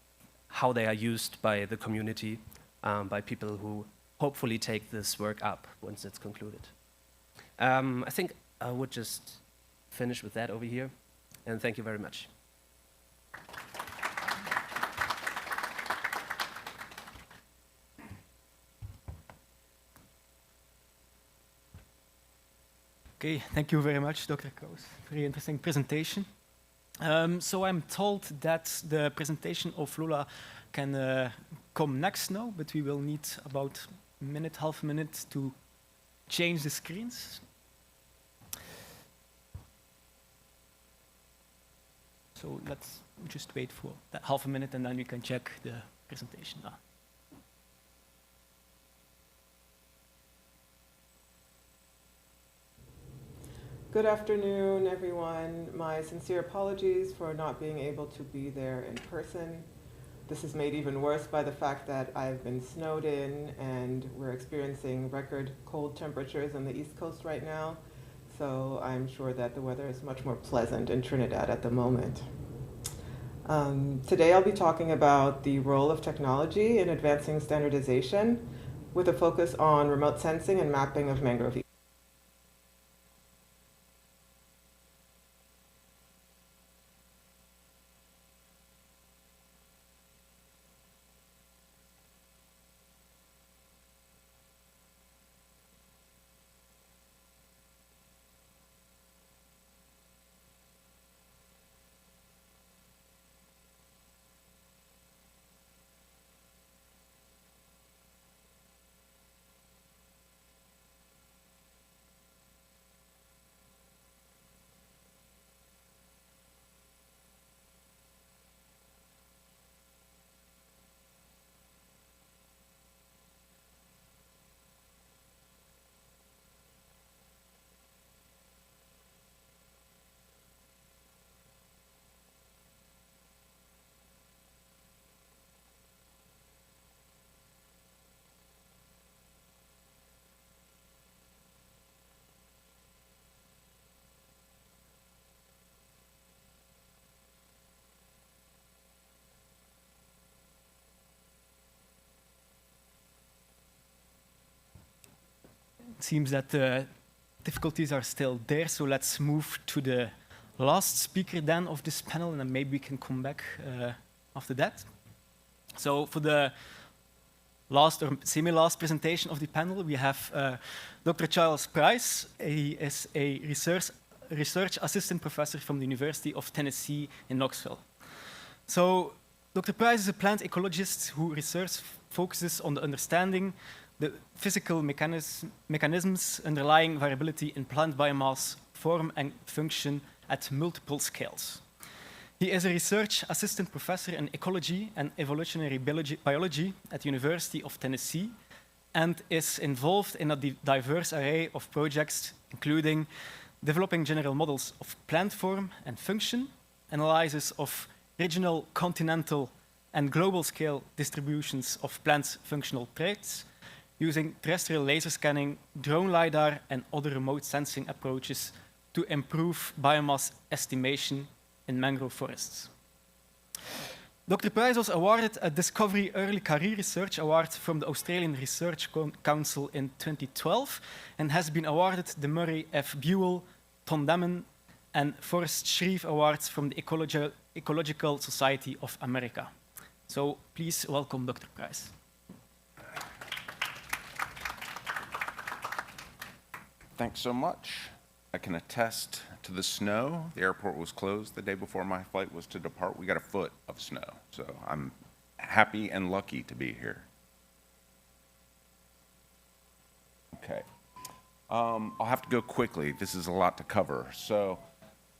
how they are used by the community, by people who hopefully take this work up once it's concluded. I think I would just finish with that over here, and thank you very much. Okay, thank you very much, Dr. Krause. Very interesting presentation. So I'm told that the presentation of Lola can come next now, but we will need about a minute, half a minute to change the screens. So let's just wait for that half a minute and then we can check the presentation. Good afternoon, everyone. My sincere apologies for not being able to be there in person. This is made even worse by the fact that I've been snowed in and we're experiencing record cold temperatures on the East Coast right now. So I'm sure that the weather is much more pleasant in Trinidad at the moment. Today I'll be talking about the role of technology in advancing standardization with a focus on remote sensing and mapping of mangrove. It seems that the difficulties are still there, so let's move to the last speaker then of this panel, and then maybe we can come back after that. So for the last or semi-last presentation of the panel, we have Dr. Johannes Krause. He is a research assistant professor from the University of Tennessee in Knoxville. So Dr. Krause is a plant ecologist who research focuses on the understanding the physical mechanisms underlying variability in plant biomass, form and function at multiple scales. He is a research assistant professor in ecology and evolutionary biology at the University of Tennessee and is involved in a diverse array of projects, including developing general models of plant form and function, analysis of regional, continental, and global scale distributions of plants' functional traits, using terrestrial laser scanning, drone LiDAR, and other remote sensing approaches to improve biomass estimation in mangrove forests. Dr. Krause was awarded a Discovery Early Career Research Award from the Australian Research Council in 2012 and has been awarded the Murray F. Buell, Tom Damon, and Forrest Shreve Awards from the Ecological Society of America. So please welcome Dr. Krause. Thanks so much. I can attest to the snow. The airport was closed the day before my flight was to depart. We got a foot of snow, so I'm happy and lucky to be here. Okay. I'll have to go quickly. This is a lot to cover. So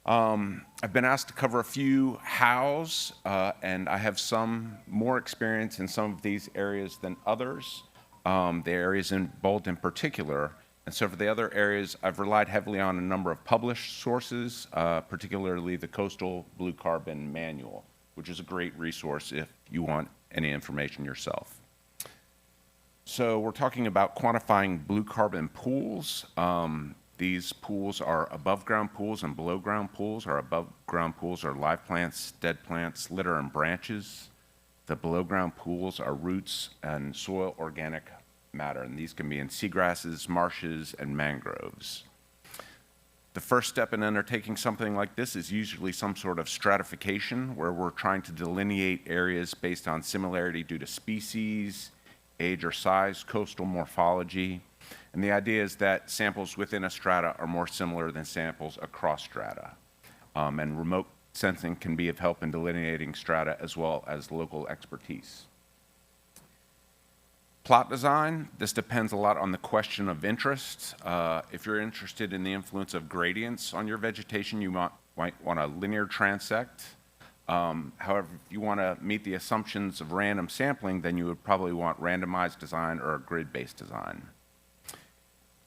I've been asked to cover a few hows, and I have some more experience in some of these areas than others. The areas in bold in particular. And so for the other areas, I've relied heavily on a number of published sources, particularly the Coastal Blue Carbon Manual, which is a great resource if you want any information yourself. So we're talking about quantifying blue carbon pools. These pools are above-ground pools and below-ground pools. Our above-ground pools are live plants, dead plants, litter, and branches. The below-ground pools are roots and soil organic matter, and these can be in seagrasses, marshes, and mangroves. The first step in undertaking something like this is usually some sort of stratification, where we're trying to delineate areas based on similarity due to species, age or size, coastal morphology. And the idea is that samples within a strata are more similar than samples across strata. And remote sensing can be of help in delineating strata as well as local expertise. Plot design, this depends a lot on the question of interest. If you're interested in the influence of gradients on your vegetation, you might want a linear transect. However, if you want to meet the assumptions of random sampling, then you would probably want randomized design or a grid-based design.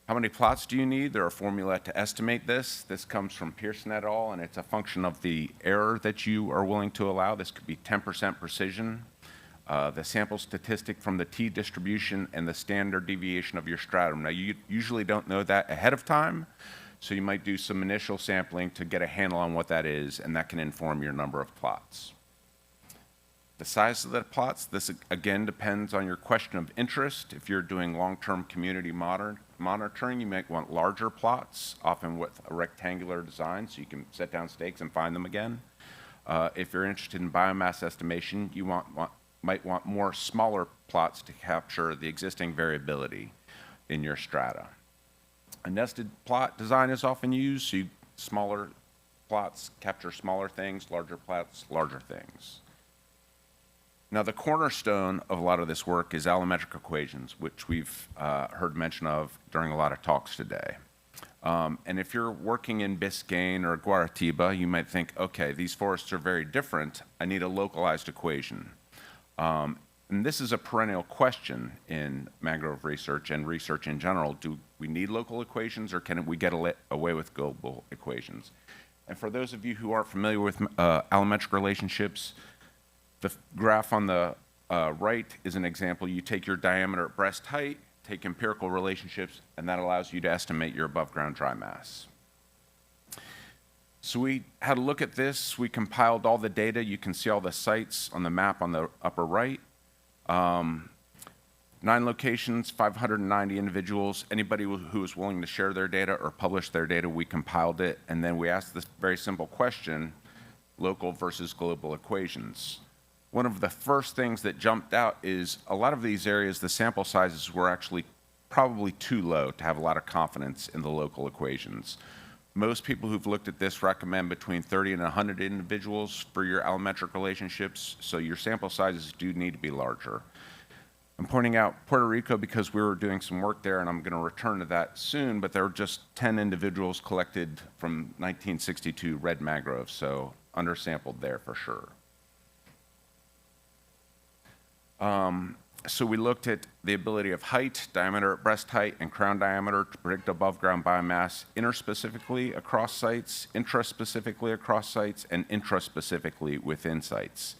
How many plots do you need? There are formula to estimate this. This comes from Pearson et al., and it's a function of the error that you are willing to allow. This could be 10% precision, the sample statistic from the t-distribution, and the standard deviation of your stratum. Now, you usually don't know that ahead of time, so you might do some initial sampling to get a handle on what that is, and that can inform your number of plots. The size of the plots, this again depends on your question of interest. If you're doing long-term community monitoring, you might want larger plots, often with a rectangular design, so you can set down stakes and find them again. If you're interested in biomass estimation, you might want more smaller plots to capture the existing variability in your strata. A nested plot design is often used, so smaller plots capture smaller things, larger plots, larger things. Now, the cornerstone of a lot of this work is allometric equations, which we've heard mention of during a lot of talks today. And if you're working in Biscayne or Guaratiba, you might think, okay, these forests are very different. I need a localized equation. And this is a perennial question in mangrove research and research in general. Do we need local equations, or can we get away with global equations? And for those of you who aren't familiar with allometric relationships, the graph on the right is an example. You take your diameter at breast height, take empirical relationships, and that allows you to estimate your above-ground dry mass. So we had a look at this. We compiled all the data. You can see all the sites on the map on the upper right. 9 locations, 590 individuals. Anybody who was willing to share their data or publish their data, we compiled it. And then we asked this very simple question, local versus global equations. One of the first things that jumped out is a lot of these areas, the sample sizes were actually probably too low to have a lot of confidence in the local equations. Most people who've looked at this recommend between 30 and 100 individuals for your allometric relationships, so your sample sizes do need to be larger. I'm pointing out Puerto Rico because we were doing some work there, and I'm going to return to that soon, but there were just 10 individuals collected from 1962 red mangroves, so undersampled there for sure. So we looked at the ability of height, diameter at breast height, and crown diameter to predict above-ground biomass interspecifically across sites, intraspecifically across sites, and intraspecifically within sites.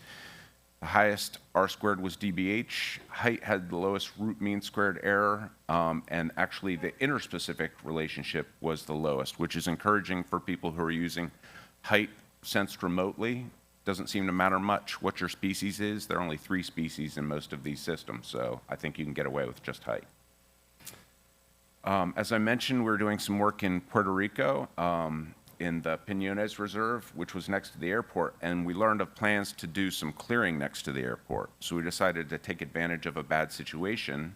The highest R-squared was DBH. Height had the lowest root mean squared error, and actually the interspecific relationship was the lowest, which is encouraging for people who are using height sensed remotely. Doesn't seem to matter much what your species is. There are only 3 species in most of these systems, so I think you can get away with just height. As I mentioned, we're doing some work in Puerto Rico in the Piñones Reserve, which was next to the airport, and we learned of plans to do some clearing next to the airport. So we decided to take advantage of a bad situation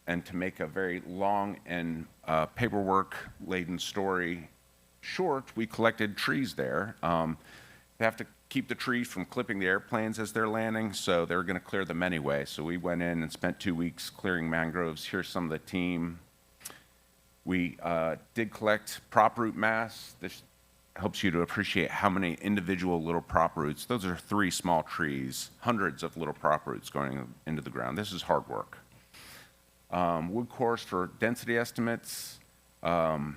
and to make a very long and paperwork-laden story short, we collected trees there. They have to keep the trees from clipping the airplanes as they're landing, so they're going to clear them anyway. So we went in and spent 2 weeks clearing mangroves. Here's some of the team. We did collect prop root mass. This helps you to appreciate how many individual little prop roots. Those are 3 small trees, hundreds of little prop roots going into the ground. This is hard work. Wood cores for density estimates. The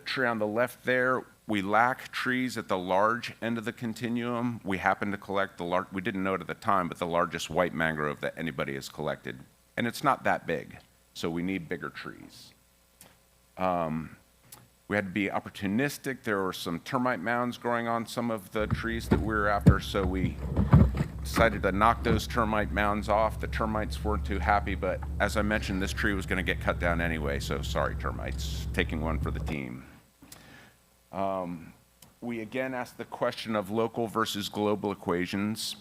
tree on the left there, we lack trees at the large end of the continuum. We happen to collect we didn't know it at the time, but the largest white mangrove that anybody has collected. And it's not that big, so we need bigger trees. We had to be opportunistic. There were some termite mounds growing on some of the trees that we were after, so we decided to knock those termite mounds off. The termites weren't too happy, but as I mentioned, this tree was going to get cut down anyway, so sorry, termites. Taking one for the team. We again asked the question of local versus global equations.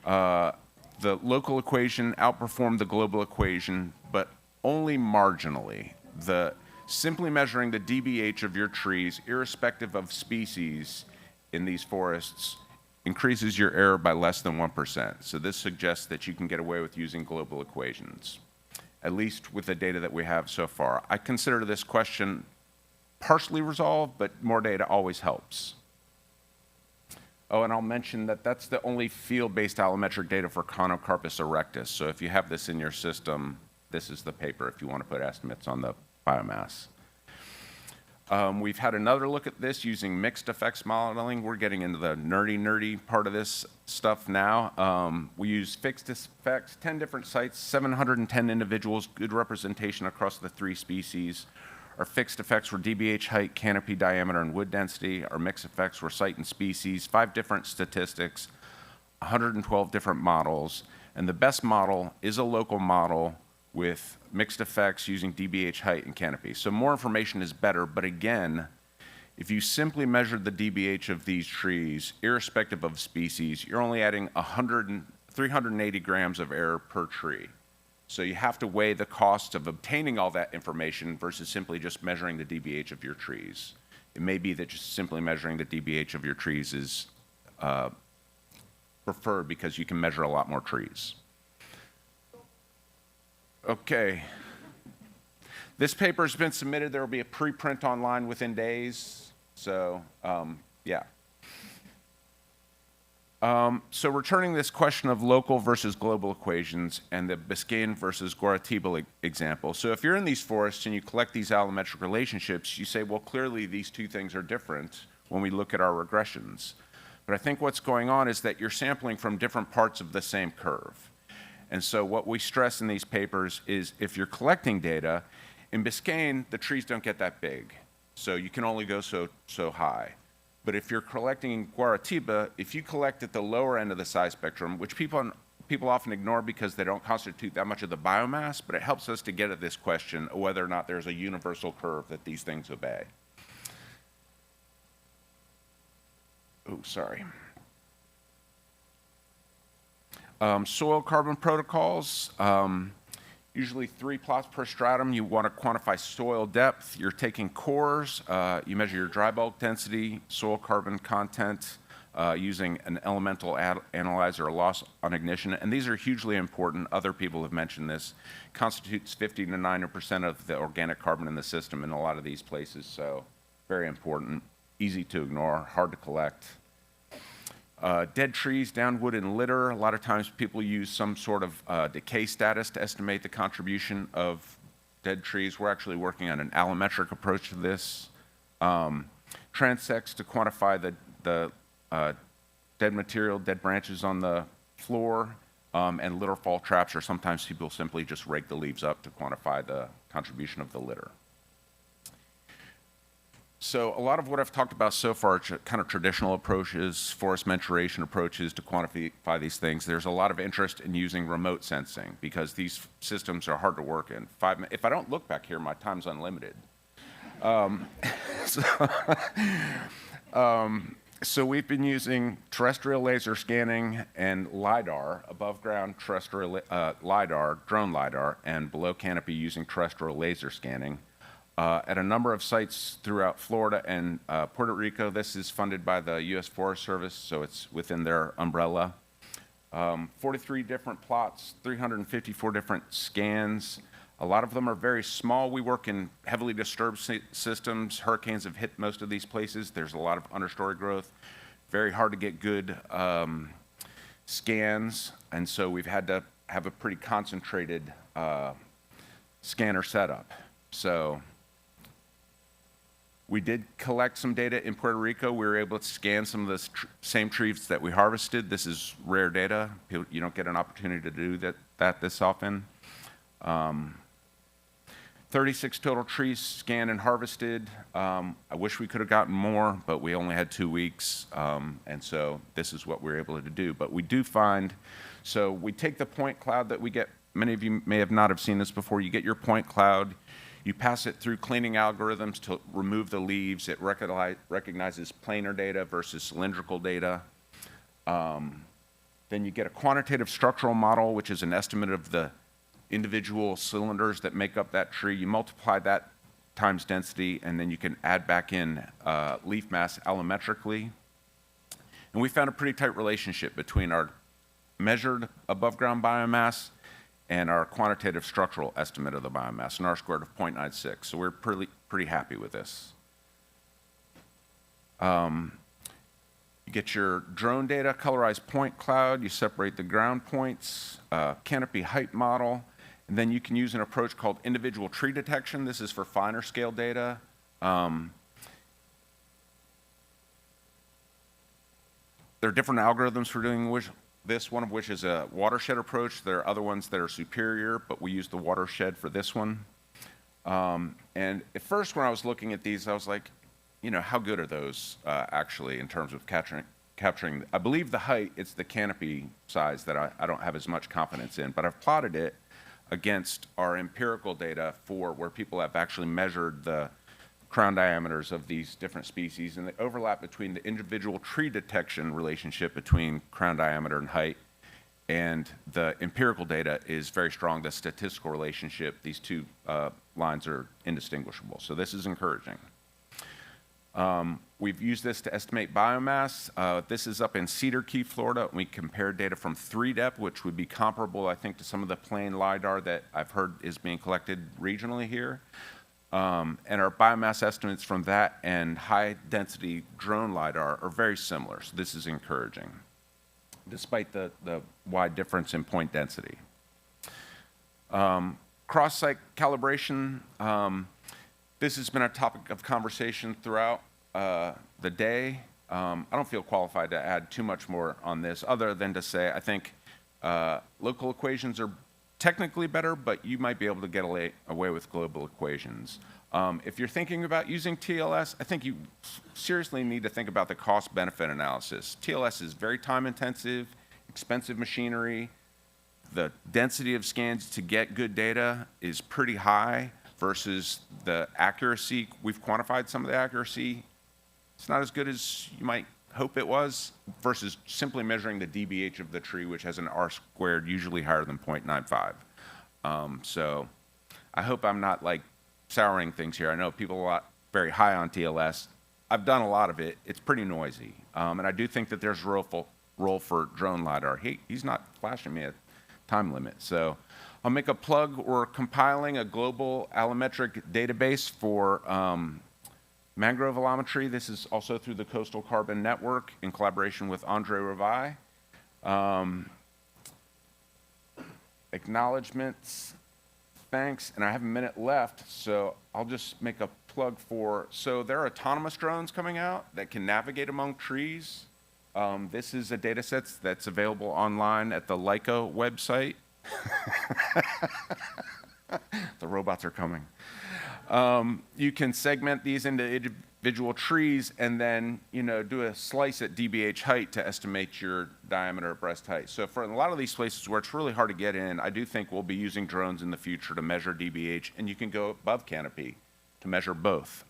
The local equation outperformed the global equation, but only marginally. Simply measuring the DBH of your trees, irrespective of species in these forests, increases your error by less than 1%. So this suggests that you can get away with using global equations, at least with the data that we have so far. I consider this question partially resolved, but more data always helps. Oh, and I'll mention that that's the only field-based allometric data for Conocarpus erectus. So if you have this in your system, this is the paper if you want to put estimates on the biomass. We've had another look at this using mixed effects modeling. We're getting into the nerdy part of this stuff now. We use fixed effects, 10 different sites, 710 individuals, good representation across the 3 species. Our fixed effects were DBH height, canopy diameter, and wood density. Our mixed effects were site and species, 5 different statistics, 112 different models. And the best model is a local model with mixed effects using DBH height and canopy. So more information is better, but again, if you simply measured the DBH of these trees, irrespective of species, you're only adding 380 grams of error per tree. So you have to weigh the cost of obtaining all that information versus simply just measuring the DBH of your trees. It may be that just simply measuring the DBH of your trees is preferred because you can measure a lot more trees. Okay. This paper has been submitted. There will be a preprint online within days. So, yeah. So returning this question of local versus global equations and the Biscayan versus Guaratiba example. So if you're in these forests and you collect these allometric relationships, you say, well, clearly these two things are different when we look at our regressions. But I think what's going on is that you're sampling from different parts of the same curve. And so what we stress in these papers is if you're collecting data, in Biscayne, the trees don't get that big. So you can only go so high. But if you're collecting in Guaratiba, if you collect at the lower end of the size spectrum, which people often ignore because they don't constitute that much of the biomass, but it helps us to get at this question of whether or not there's a universal curve that these things obey. Oh, sorry. Soil carbon protocols, usually 3 plots per stratum. You want to quantify soil depth. You're taking cores. You measure your dry bulk density, soil carbon content, using an elemental analyzer or loss on ignition. And these are hugely important. Other people have mentioned this. Constitutes 50 to 90% of the organic carbon in the system in a lot of these places. So very important, easy to ignore, hard to collect. Dead trees, down wood, and litter. A lot of times people use some sort of decay status to estimate the contribution of dead trees. We're actually working on an allometric approach to this. Transects to quantify the dead material, dead branches on the floor, and litter fall traps, or sometimes people simply just rake the leaves up to quantify the contribution of the litter. So a lot of what I've talked about so far are kind of traditional approaches, forest mensuration approaches to quantify these things. There's a lot of interest in using remote sensing because these systems are hard to work in. If I don't look back here, my time's unlimited. So we've been using terrestrial laser scanning and LiDAR, above ground terrestrial LiDAR, drone LiDAR, and below canopy using terrestrial laser scanning. At a number of sites throughout Florida and Puerto Rico. This is funded by the U.S. Forest Service, so it's within their umbrella. 43 different plots, 354 different scans. A lot of them are very small. We work in heavily disturbed systems. Hurricanes have hit most of these places. There's a lot of understory growth. Very hard to get good scans, and so we've had to have a pretty concentrated scanner setup. So we did collect some data in Puerto Rico. We were able to scan some of the same trees that we harvested. This is rare data. You don't get an opportunity to do that this often. 36 total trees scanned and harvested. I wish we could have gotten more, but we only had 2 weeks, and so this is what we were able to do. But we do find, so we take the point cloud that we get. Many of you may have not have seen this before. You get your point cloud. You pass it through cleaning algorithms to remove the leaves. It recognizes planar data versus cylindrical data. Then you get a quantitative structural model, which is an estimate of the individual cylinders that make up that tree. You multiply that times density, and then you can add back in leaf mass allometrically. And we found a pretty tight relationship between our measured above-ground biomass and our quantitative structural estimate of the biomass, an R-squared of 0.96. So we're pretty happy with this. You get your drone data, colorized point cloud. You separate the ground points, canopy height model. And then you can use an approach called individual tree detection. This is for finer scale data. There are different algorithms for doing this, one of which is a watershed approach. There are other ones that are superior, but we use the watershed for this one. And at first, when I was looking at these, I was like, you know, how good are those actually in terms of capturing? I believe the height, it's the canopy size that I don't have as much confidence in, but I've plotted it against our empirical data for where people have actually measured the crown diameters of these different species, and the overlap between the individual tree detection relationship between crown diameter and height and the empirical data is very strong. The statistical relationship, these two lines are indistinguishable. So this is encouraging. We've used this to estimate biomass. This is up in Cedar Key, Florida. We compared data from 3DEP, which would be comparable, I think, to some of the plain LiDAR that I've heard is being collected regionally here. And our biomass estimates from that and high-density drone LiDAR are very similar. So this is encouraging, despite the wide difference in point density. Cross-site calibration. This has been a topic of conversation throughout the day. I don't feel qualified to add too much more on this other than to say I think local equations are technically better, but you might be able to get away with global equations. If you're thinking about using TLS, I think you seriously need to think about the cost-benefit analysis. TLS is very time-intensive, expensive machinery. The density of scans to get good data is pretty high versus the accuracy. We've quantified some of the accuracy. It's not as good as you might hope it was versus simply measuring the DBH of the tree, which has an R-squared usually higher than 0.95. So I hope I'm not like souring things here. I know people are very high on TLS. I've done a lot of it. It's pretty noisy. And I do think that there's a role for drone LiDAR. He's not flashing me a time limit. So I'll make a plug. We're compiling a global allometric database for mangrove allometry. This is also through the Coastal Carbon Network in collaboration with Andre Revai. Acknowledgements, thanks, and I have a minute left, so I'll just make a plug for, so there are autonomous drones coming out that can navigate among trees. This is a data set that's available online at the Leica website. The robots are coming. You can segment these into individual trees and then, do a slice at DBH height to estimate your diameter breast height. So for a lot of these places where it's really hard to get in, I do think we'll be using drones in the future to measure DBH, and you can go above canopy to measure both.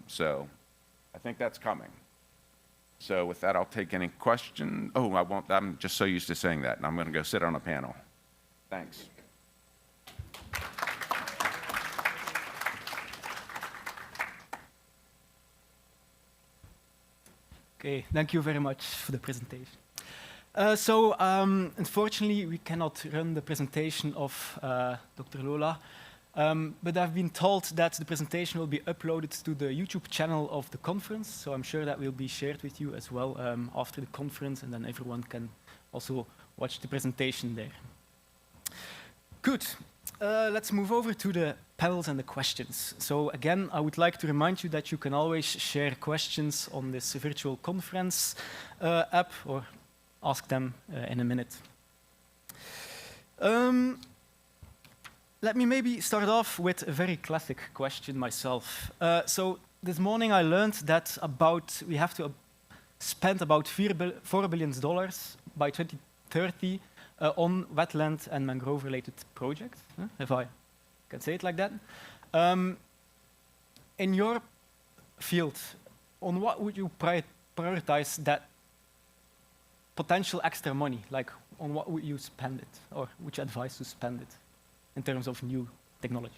So I think that's coming. So with that, I'll take any question. Oh, I won't. I'm just so used to saying that, and I'm going to go sit on a panel. Thanks. Okay, thank you very much for the presentation. Unfortunately, we cannot run the presentation of Dr. Lola, but I've been told that the presentation will be uploaded to the YouTube channel of the conference, so I'm sure that will be shared with you as well after the conference, and then everyone can also watch the presentation there. Good. Let's move over to the panels and the questions. So again, I would like to remind you that you can always share questions on this virtual conference app or ask them in a minute. let me maybe start off with a very classic question myself. So this morning I learned that we have to spend about $4 billion by 2030 on wetland and mangrove-related projects, if I can say it like that. In your field, on what would you prioritize that potential extra money? Like, on what would you spend it, or would you advise to spend it in terms of new technology?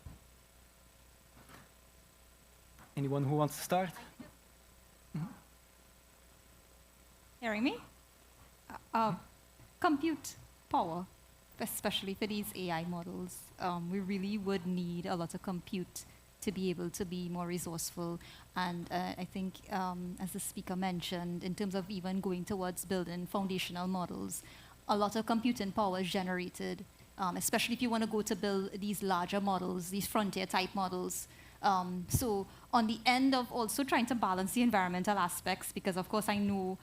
Anyone who wants to start? Hearing me? Compute power, especially for these AI models. We really would need a lot of compute to be able to be more resourceful. And I think, as the speaker mentioned, in terms of even going towards building foundational models, a lot of computing power is generated, especially if you want to go to build these larger models, these frontier type models. So on the end of also trying to balance the environmental aspects, because of course I know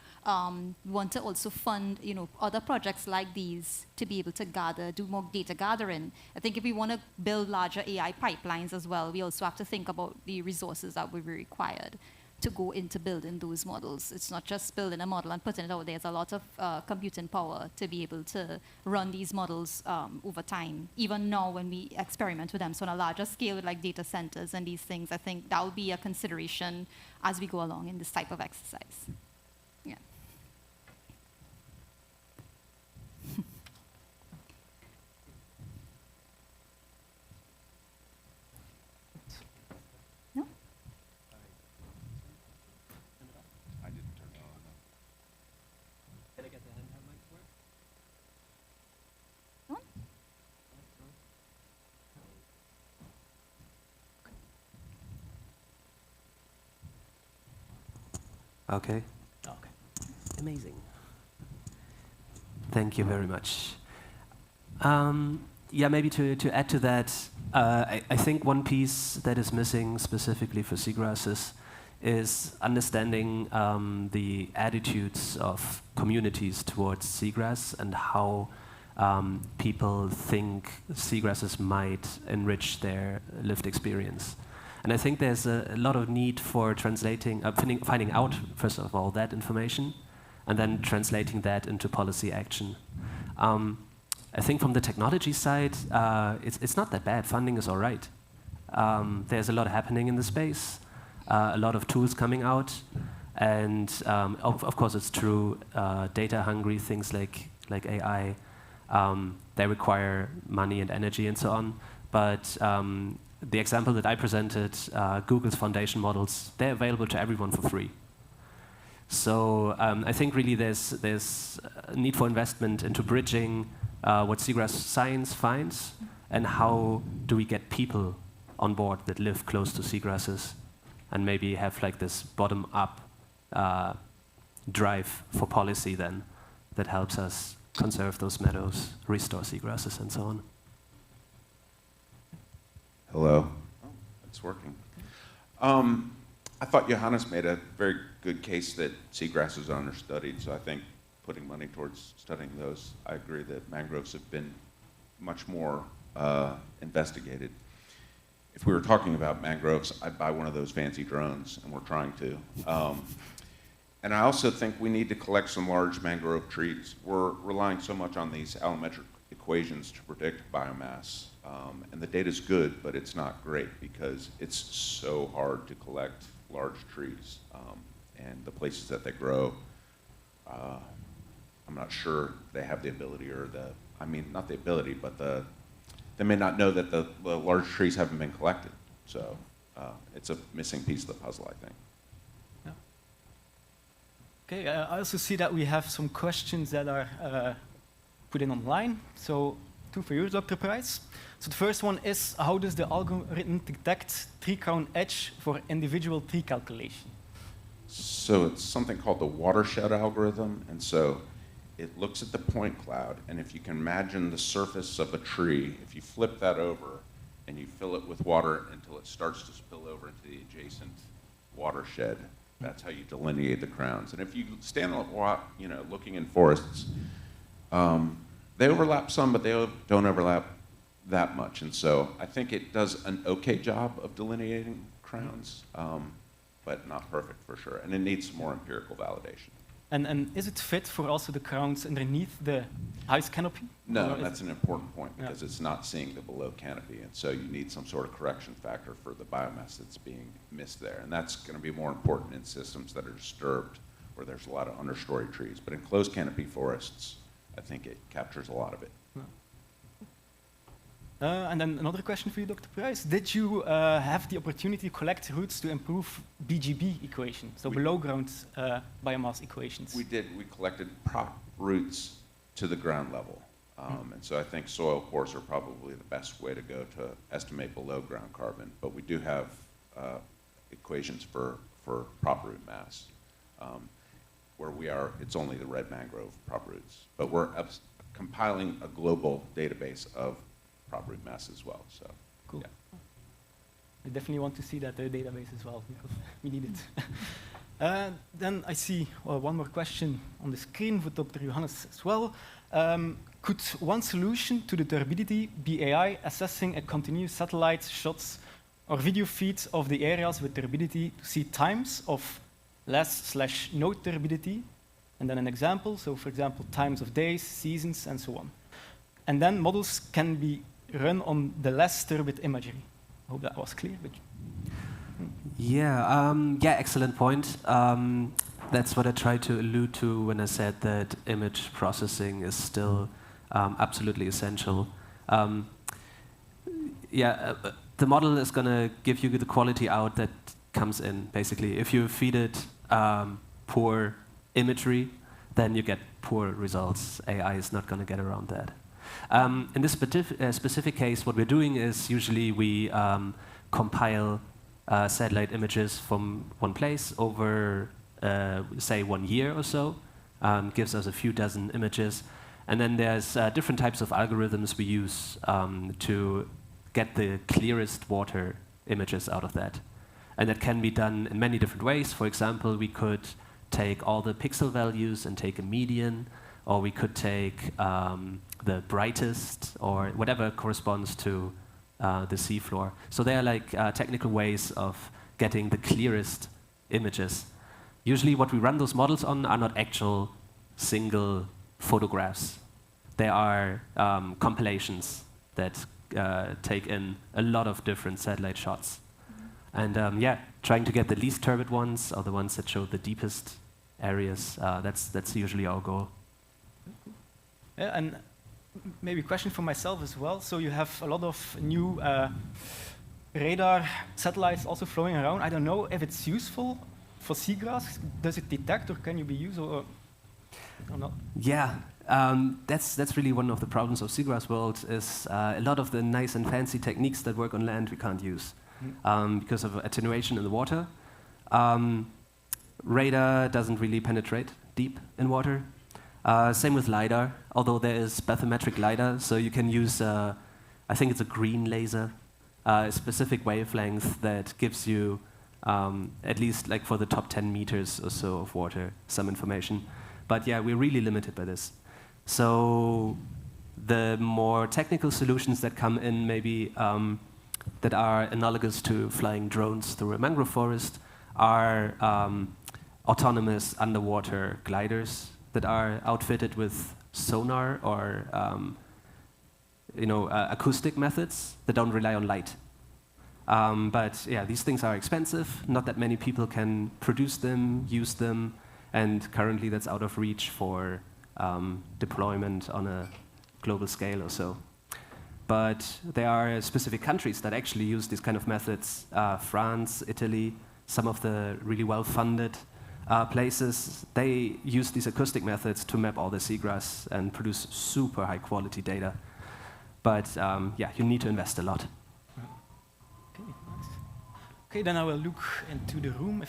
we want to also fund other projects like these to be able to do more data gathering. I think if we want to build larger AI pipelines as well, we also have to think about the resources that will be required to go into building those models. It's not just building a model and putting it out there. There's a lot of computing power to be able to run these models over time. Even now when we experiment with them, so on a larger scale with like data centers and these things, I think that will be a consideration as we go along in this type of exercise. Yeah. No? Okay. Okay. Amazing. Thank you very much. Yeah, maybe to add to that, I think one piece that is missing specifically for seagrasses is understanding the attitudes of communities towards seagrass and how people think seagrasses might enrich their lived experience. And I think there's a lot of need for translating, finding out, first of all, that information, and then translating that into policy action. I think from the technology side, it's not that bad. Funding is all right. There's a lot happening in the space, a lot of tools coming out, and of course it's true, data-hungry things like AI, they require money and energy and so on, but the example that I presented, Google's foundation models, they're available to everyone for free. So I think really there's a need for investment into bridging what seagrass science finds and how do we get people on board that live close to seagrasses and maybe have like this bottom-up drive for policy then that helps us conserve those meadows, restore seagrasses and so on. Hello. Oh, it's working. I thought Johannes made a very good case that seagrasses are understudied, so I think putting money towards studying those, I agree that mangroves have been much more investigated. If we were talking about mangroves, I'd buy one of those fancy drones, and we're trying to. And I also think we need to collect some large mangrove trees. We're relying so much on these allometric equations to predict biomass. And the data's good, but it's not great because it's so hard to collect large trees. And the places that they grow, I'm not sure they have the ability or not the ability, but they may not know that the large trees haven't been collected. So it's a missing piece of the puzzle, I think. Yeah. Okay, I also see that we have some questions that are put in online. So two for you, Dr. Price. So the first one is, how does the algorithm detect tree crown edge for individual tree calculation? So it's something called the watershed algorithm, and so it looks at the point cloud, and if you can imagine the surface of a tree, if you flip that over and you fill it with water until it starts to spill over into the adjacent watershed, that's how you delineate the crowns. And if you stand looking in forests, they overlap some, but they don't overlap that much. And so I think it does an okay job of delineating crowns, but not perfect for sure. And it needs some more empirical validation. And is it fit for also the crowns underneath the ice canopy? No, Or is that's it- an important point Yeah. because it's not seeing the below canopy. And so you need some sort of correction factor for the biomass that's being missed there. And that's going to be more important in systems that are disturbed where there's a lot of understory trees. But in closed canopy forests, I think it captures a lot of it. And then another question for you, Dr. Price. Did you have the opportunity to collect roots to improve BGB equation, so below ground biomass equations? We did. We collected prop roots to the ground level. And so I think soil cores are probably the best way to go to estimate below ground carbon. But we do have equations for prop root mass, where we are, it's only the red mangrove prop roots. But we're compiling a global database of prop root mass as well. So, Cool. yeah. I definitely want to see that database as well, because we need it. Then I see one more question on the screen for Dr. Johannes as well. Could one solution to the turbidity be AI assessing a continuous satellite shots or video feeds of the areas with turbidity to see times of less/no turbidity? And then an example, so for example, times of days, seasons, and so on. And then models can be run on the less turbid imagery. I hope that was clear. But Yeah, excellent point. That's what I tried to allude to when I said that image processing is still absolutely essential. The model is going to give you the quality out that comes in, basically. If you feed it poor imagery, then you get poor results. AI is not going to get around that. In this specific case, what we're doing is usually we compile satellite images from one place over, say, 1 year or so. Gives us a few dozen images. And then there's different types of algorithms we use to get the clearest water images out of that. And that can be done in many different ways. For example, we could take all the pixel values and take a median, or we could take the brightest, or whatever corresponds to the seafloor. So they are like technical ways of getting the clearest images. Usually what we run those models on are not actual single photographs. They are compilations that take in a lot of different satellite shots. And trying to get the least turbid ones, or the ones that show the deepest areas, that's usually our goal. yeah, and maybe a question for myself as well. So you have a lot of new radar satellites also flying around. I don't know if it's useful for seagrass. Does it detect, or can you be used, or not? Yeah, that's really one of the problems of seagrass world is a lot of the nice and fancy techniques that work on land we can't use because of attenuation in the water. Radar doesn't really penetrate deep in water. Same with LiDAR, although there is bathymetric LiDAR, so you can use, I think it's a green laser, a specific wavelength that gives you, at least like for the top 10 meters or so of water, some information. But yeah, we're really limited by this. So the more technical solutions that come in, maybe that are analogous to flying drones through a mangrove forest, are autonomous underwater gliders that are outfitted with sonar or acoustic methods that don't rely on light. But yeah, these things are expensive. Not that many people can produce them, use them, and currently that's out of reach for deployment on a global scale or so. But there are specific countries that actually use these kind of methods. France, Italy, some of the really well-funded places, they use these acoustic methods to map all the seagrass and produce super high-quality data. But yeah, you need to invest a lot. Okay, nice. Okay, then I will look into the room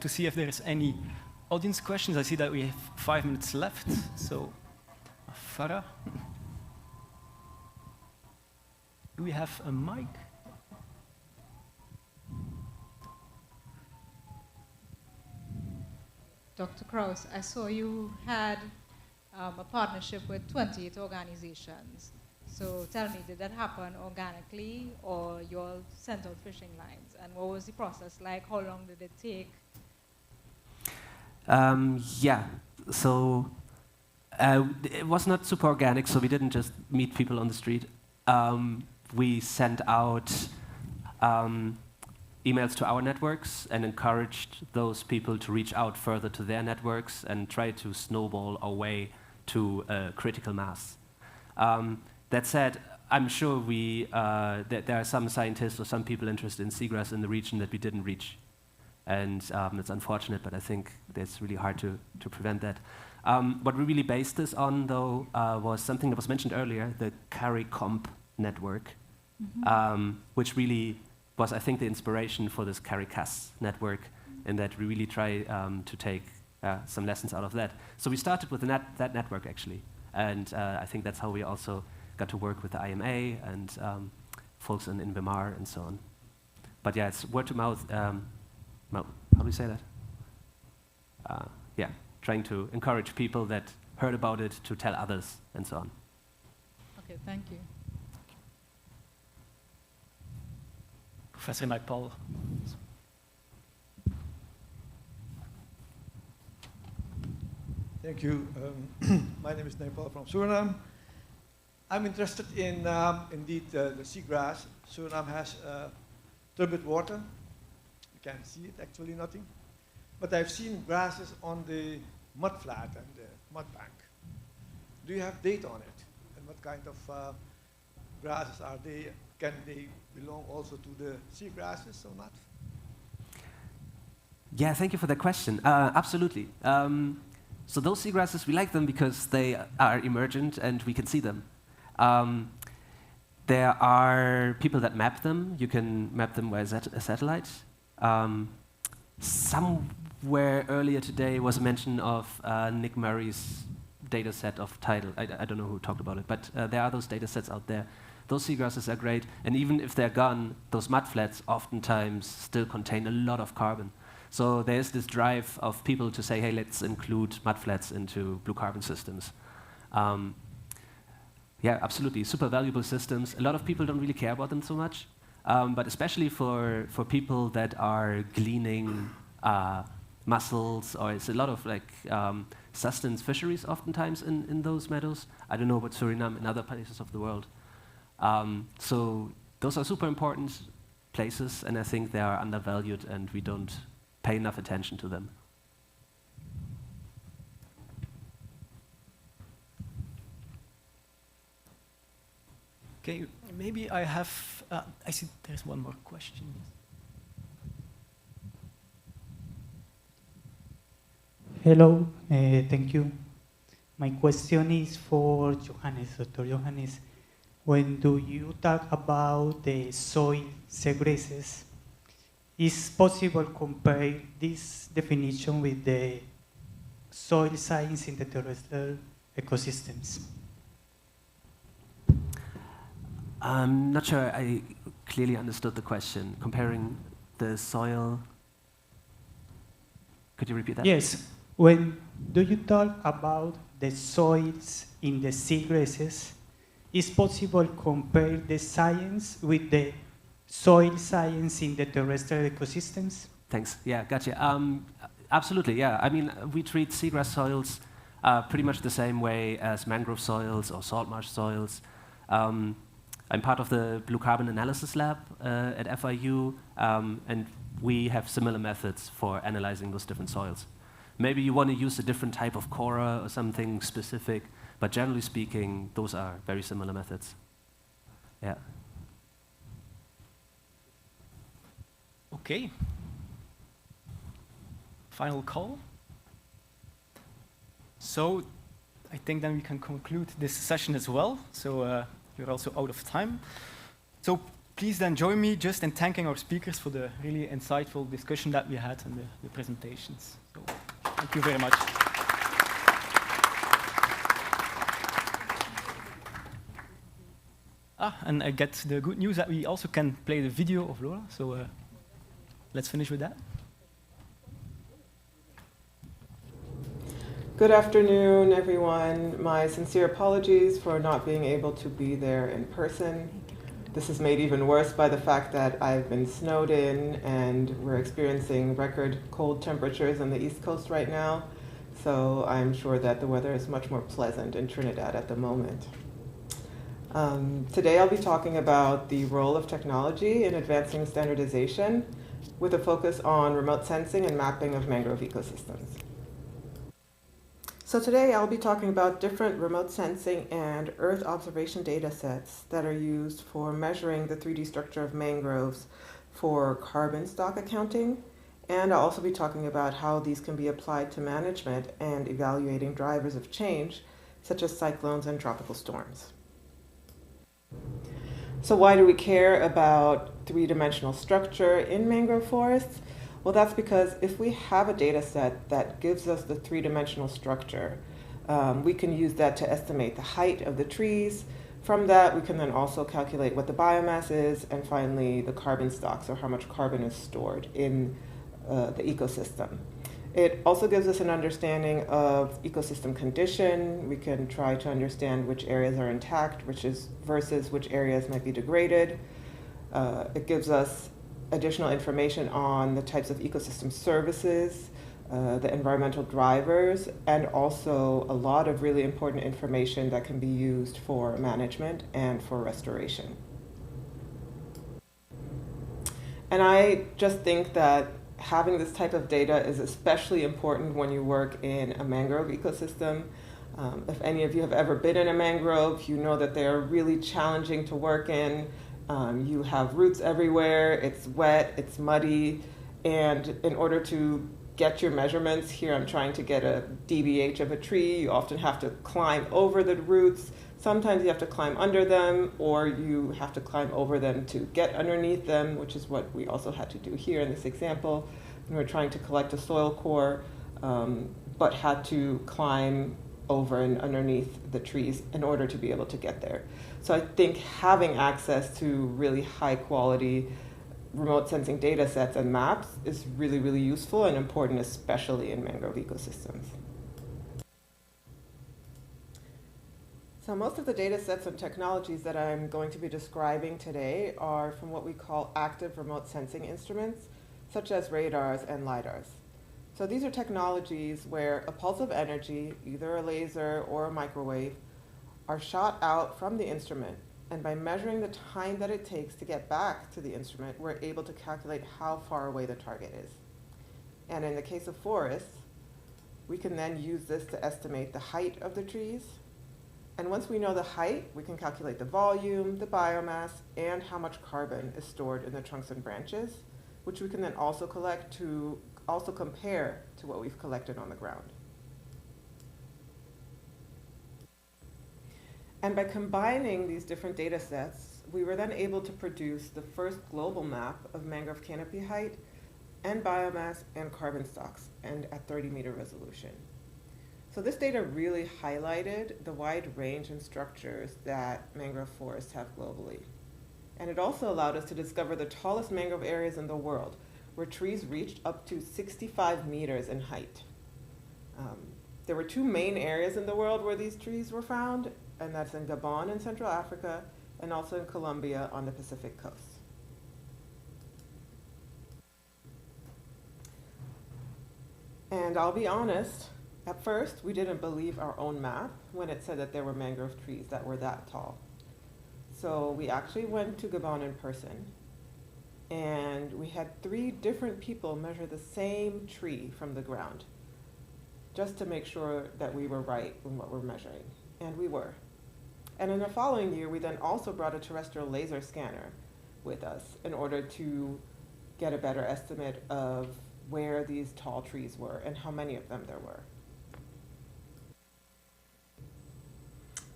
to see if there is any audience questions. I see that we have 5 minutes left. So, Farah, do we have a mic? Dr. Krause, I saw you had a partnership with 28 organizations. So tell me, did that happen organically, or you all sent out fishing lines? And what was the process like? How long did it take? Yeah, so it was not super organic, so we didn't just meet people on the street. We sent out emails to our networks and encouraged those people to reach out further to their networks and try to snowball our way to a critical mass. That said, I'm sure that there are some scientists or some people interested in seagrass in the region that we didn't reach. And it's unfortunate, but I think it's really hard to prevent that. What we really based this on, though, was something that was mentioned earlier, the CARICOMP network, which really was, I think, the inspiration for this CARICAS network, in that we really try to take some lessons out of that. So we started with that network, actually. And I think that's how we also got to work with the IMA and folks in Invermar and so on. But yeah, it's word to mouth. How do we say that? Yeah, trying to encourage people that heard about it to tell others and so on. Okay, thank you. Professor Naipaul. Thank you. My name is Naipaul from Suriname. I'm interested in, indeed, the seagrass. Suriname has turbid water. You can't see it, actually nothing. But I've seen grasses on the mud flat and the mud bank. Do you have data on it? And what kind of grasses are they? Can they belong also to the seagrasses or not? Yeah, thank you for that question. Absolutely. So those seagrasses, we like them because they are emergent and we can see them. There are people that map them. You can map them via a satellite. Somewhere earlier today was a mention of Nick Murray's data set of tidal. I don't know who talked about it, but there are those data sets out there. Those seagrasses are great, and even if they're gone, those mudflats oftentimes still contain a lot of carbon. So there's this drive of people to say, hey, let's include mudflats into blue carbon systems. Yeah, absolutely, super valuable systems. A lot of people don't really care about them so much. But especially for people that are gleaning mussels, or it's a lot of like sustenance fisheries oftentimes in those meadows. I don't know about Suriname and other places of the world. So those are super important places, and I think they are undervalued, and we don't pay enough attention to them. Okay, maybe I have, I see there's one more question. Hello, thank you. My question is for Johannes, Dr. Johannes. When do you talk about the soil segresses, is possible compare this definition with the soil science in the terrestrial ecosystems? I'm not sure I clearly understood the question. Comparing the soil. Could you repeat that? Yes. When do you talk about the soils in the seagrasses, is possible compare the science with the soil science in the terrestrial ecosystems? Thanks. Yeah, gotcha. Absolutely, yeah. I mean, we treat seagrass soils pretty much the same way as mangrove soils or salt marsh soils. I'm part of the Blue Carbon Analysis Lab at FIU, and we have similar methods for analyzing those different soils. Maybe you want to use a different type of cora or something specific, but generally speaking, those are very similar methods. Yeah. Okay. Final call. So I think then we can conclude this session as well. So you're also out of time. So please then join me just in thanking our speakers for the really insightful discussion that we had and the presentations. So thank you very much. And I get the good news that we also can play the video of Lola. So let's finish with that. Good afternoon, everyone. My sincere apologies for not being able to be there in person. This is made even worse by the fact that I've been snowed in and we're experiencing record cold temperatures on the East Coast right now. So I'm sure that the weather is much more pleasant in Trinidad at the moment. Today I'll be talking about the role of technology in advancing standardization with a focus on remote sensing and mapping of mangrove ecosystems. So today I'll be talking about different remote sensing and Earth observation data sets that are used for measuring the 3D structure of mangroves for carbon stock accounting. And I'll also be talking about how these can be applied to management and evaluating drivers of change, such as cyclones and tropical storms. So why do we care about three-dimensional structure in mangrove forests? Well, that's because if we have a data set that gives us the three-dimensional structure, we can use that to estimate the height of the trees. From that, we can then also calculate what the biomass is, and finally, the carbon stocks, or how much carbon is stored in the ecosystem. It also gives us an understanding of ecosystem condition. We can try to understand which areas are intact, versus which areas might be degraded. It gives us additional information on the types of ecosystem services, the environmental drivers, and also a lot of really important information that can be used for management and for restoration. And I just think that having this type of data is especially important when you work in a mangrove ecosystem. If any of you have ever been in a mangrove, you know that they are really challenging to work in. You have roots everywhere, it's wet, it's muddy, and in order to get your measurements, here I'm trying to get a DBH of a tree, you often have to climb over the roots. Sometimes you have to climb under them, or you have to climb over them to get underneath them, which is what we also had to do here in this example. We were trying to collect a soil core, but had to climb over and underneath the trees in order to be able to get there. So I think having access to really high quality remote sensing data sets and maps is really, really useful and important, especially in mangrove ecosystems. So most of the data sets and technologies that I'm going to be describing today are from what we call active remote sensing instruments, such as radars and LiDARs. So these are technologies where a pulse of energy, either a laser or a microwave, are shot out from the instrument, and by measuring the time that it takes to get back to the instrument, we're able to calculate how far away the target is. And in the case of forests, we can then use this to estimate the height of the trees. And once we know the height, we can calculate the volume, the biomass, and how much carbon is stored in the trunks and branches, which we can then also collect to also compare to what we've collected on the ground. And by combining these different data sets, we were then able to produce the first global map of mangrove canopy height and biomass and carbon stocks, and at 30-meter resolution. So this data really highlighted the wide range and structures that mangrove forests have globally. And it also allowed us to discover the tallest mangrove areas in the world, where trees reached up to 65 meters in height. There were two main areas in the world where these trees were found, and that's in Gabon in Central Africa, and also in Colombia on the Pacific coast. And I'll be honest, at first we didn't believe our own map when it said that there were mangrove trees that were that tall. So we actually went to Gabon in person, and we had 3 different people measure the same tree from the ground, just to make sure that we were right in what we're measuring, and we were. And in the following year, we then also brought a terrestrial laser scanner with us in order to get a better estimate of where these tall trees were and how many of them there were.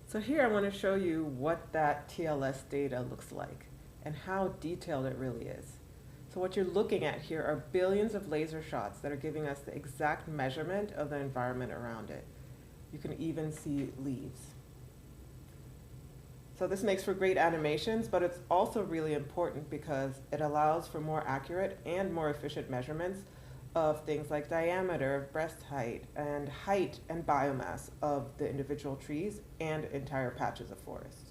So here I want to show you what that TLS data looks like and how detailed it really is. So what you're looking at here are billions of laser shots that are giving us the exact measurement of the environment around it. You can even see leaves. So this makes for great animations, but it's also really important because it allows for more accurate and more efficient measurements of things like diameter, breast height and biomass of the individual trees and entire patches of forest.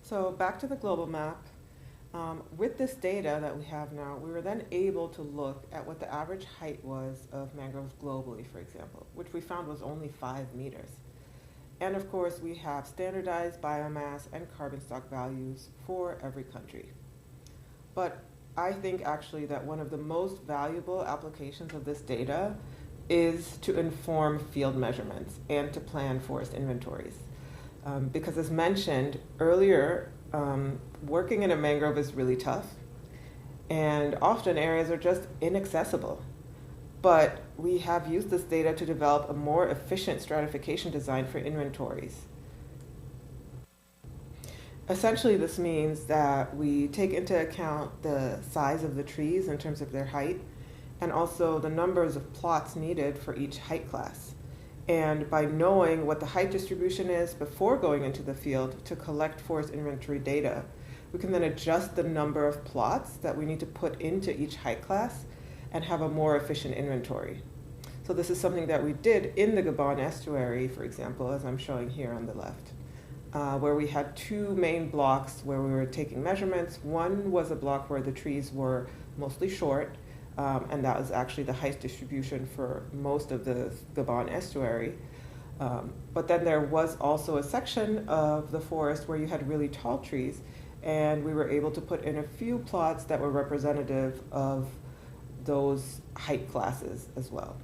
So back to the global map. With this data that we have now, we were then able to look at what the average height was of mangroves globally, for example, which we found was only 5 meters. And of course, we have standardized biomass and carbon stock values for every country. But I think actually that one of the most valuable applications of this data is to inform field measurements and to plan forest inventories. Because as mentioned earlier, working in a mangrove is really tough, and often areas are just inaccessible. But we have used this data to develop a more efficient stratification design for inventories. Essentially, this means that we take into account the size of the trees in terms of their height, and also the numbers of plots needed for each height class. And by knowing what the height distribution is before going into the field to collect forest inventory data, we can then adjust the number of plots that we need to put into each height class and have a more efficient inventory. So this is something that we did in the Gabon estuary, for example, as I'm showing here on the left, where we had 2 main blocks where we were taking measurements. One was a block where the trees were mostly short, and that was actually the height distribution for most of the Gabon estuary. But then there was also a section of the forest where you had really tall trees, and we were able to put in a few plots that were representative of those height classes as well.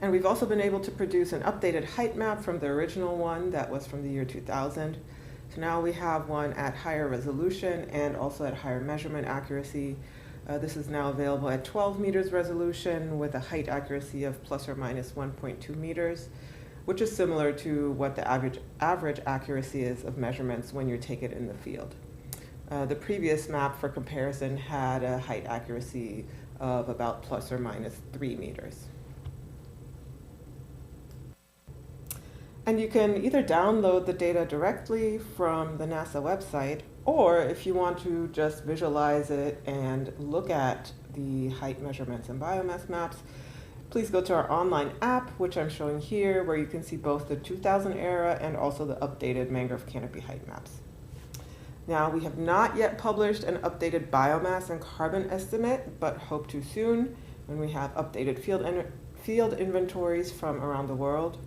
And we've also been able to produce an updated height map from the original one that was from the year 2000. So now we have one at higher resolution and also at higher measurement accuracy. This is now available at 12 meters resolution with a height accuracy of plus or minus 1.2 meters, which is similar to what the average accuracy is of measurements when you take it in the field. The previous map for comparison had a height accuracy of about plus or minus 3 meters. And you can either download the data directly from the NASA website, or if you want to just visualize it and look at the height measurements and biomass maps, please go to our online app, which I'm showing here, where you can see both the 2000 era and also the updated mangrove canopy height maps. Now, we have not yet published an updated biomass and carbon estimate, but hope to soon when we have updated field inventories from around the world.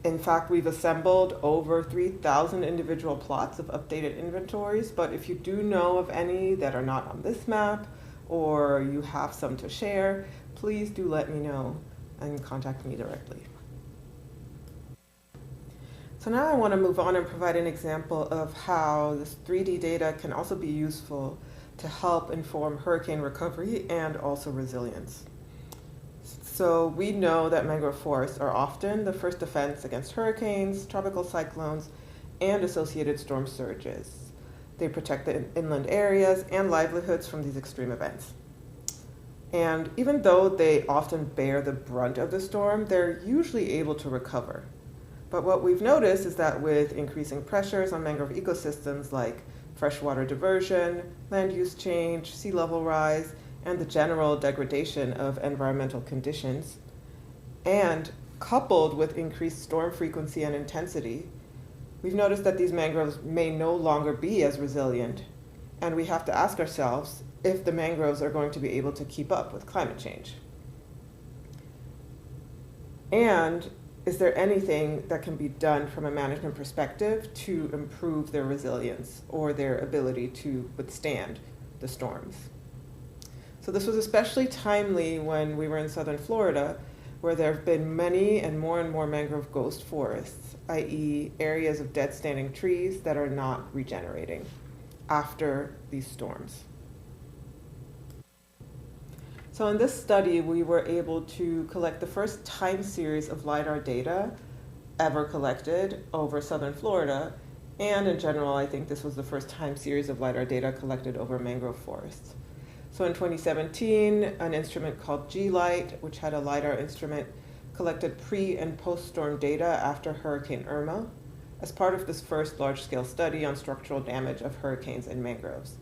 In fact, we've assembled over 3,000 individual plots of updated inventories, but if you do know of any that are not on this map, or you have some to share, please do let me know and contact me directly. So now I want to move on and provide an example of how this 3D data can also be useful to help inform hurricane recovery and also resilience. So we know that mangrove forests are often the first defense against hurricanes, tropical cyclones, and associated storm surges. They protect the inland areas and livelihoods from these extreme events. And even though they often bear the brunt of the storm, they're usually able to recover. But what we've noticed is that with increasing pressures on mangrove ecosystems like freshwater diversion, land use change, sea level rise, and the general degradation of environmental conditions, and coupled with increased storm frequency and intensity, we've noticed that these mangroves may no longer be as resilient, and we have to ask ourselves if the mangroves are going to be able to keep up with climate change. And is there anything that can be done from a management perspective to improve their resilience or their ability to withstand the storms? So this was especially timely when we were in southern Florida, where there have been many and more mangrove ghost forests, i.e. areas of dead standing trees that are not regenerating after these storms. So in this study, we were able to collect the first time series of LiDAR data ever collected over southern Florida, and in general, I think this was the first time series of LiDAR data collected over mangrove forests. So in 2017, an instrument called G-Light, which had a LiDAR instrument, collected pre- and post-storm data after Hurricane Irma as part of this first large-scale study on structural damage of hurricanes in mangroves.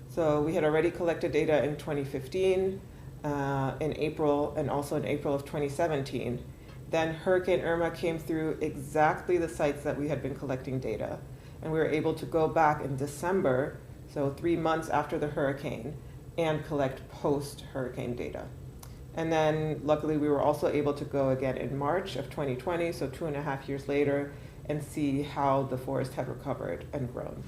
So we had already collected data in 2015, in April, and also in April of 2017. Then Hurricane Irma came through exactly the sites that we had been collecting data. And we were able to go back in December, so 3 months after the hurricane, and collect post-hurricane data. And then luckily we were also able to go again in March of 2020, so 2.5 years later, and see how the forest had recovered and grown.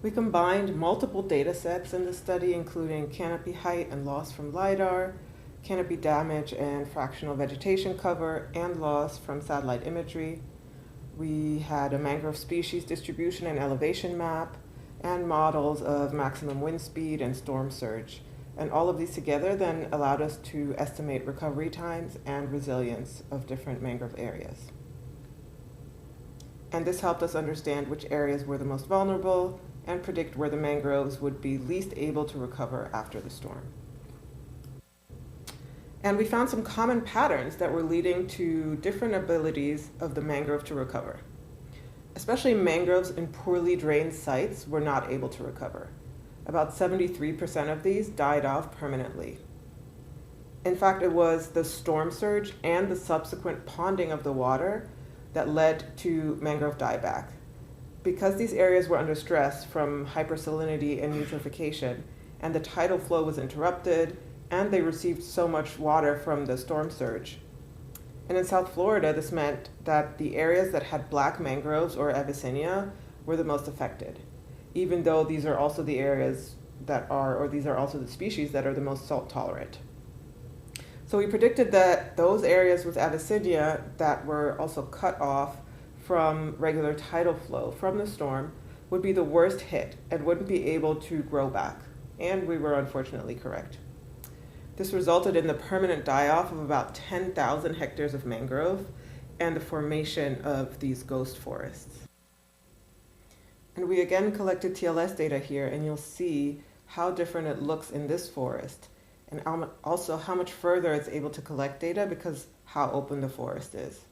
We combined multiple data sets in the study, including canopy height and loss from LIDAR, canopy damage and fractional vegetation cover, and loss from satellite imagery. We had a mangrove species distribution and elevation map, and models of maximum wind speed and storm surge. And all of these together then allowed us to estimate recovery times and resilience of different mangrove areas. And this helped us understand which areas were the most vulnerable and predict where the mangroves would be least able to recover after the storm. And we found some common patterns that were leading to different abilities of the mangrove to recover. Especially mangroves in poorly drained sites were not able to recover. About 73% of these died off permanently. In fact, it was the storm surge and the subsequent ponding of the water that led to mangrove dieback. Because these areas were under stress from hypersalinity and eutrophication, and the tidal flow was interrupted, and they received so much water from the storm surge. And in South Florida, this meant that the areas that had black mangroves or Abyssinia were the most affected, even though these are also the areas that are, or these are also the species that are the most salt tolerant. So we predicted that those areas with Abyssinia that were also cut off from regular tidal flow from the storm would be the worst hit and wouldn't be able to grow back. And we were unfortunately correct. This resulted in the permanent die-off of about 10,000 hectares of mangrove and the formation of these ghost forests. And we again collected TLS data here, and you'll see how different it looks in this forest, and also how much further it's able to collect data because how open the forest is.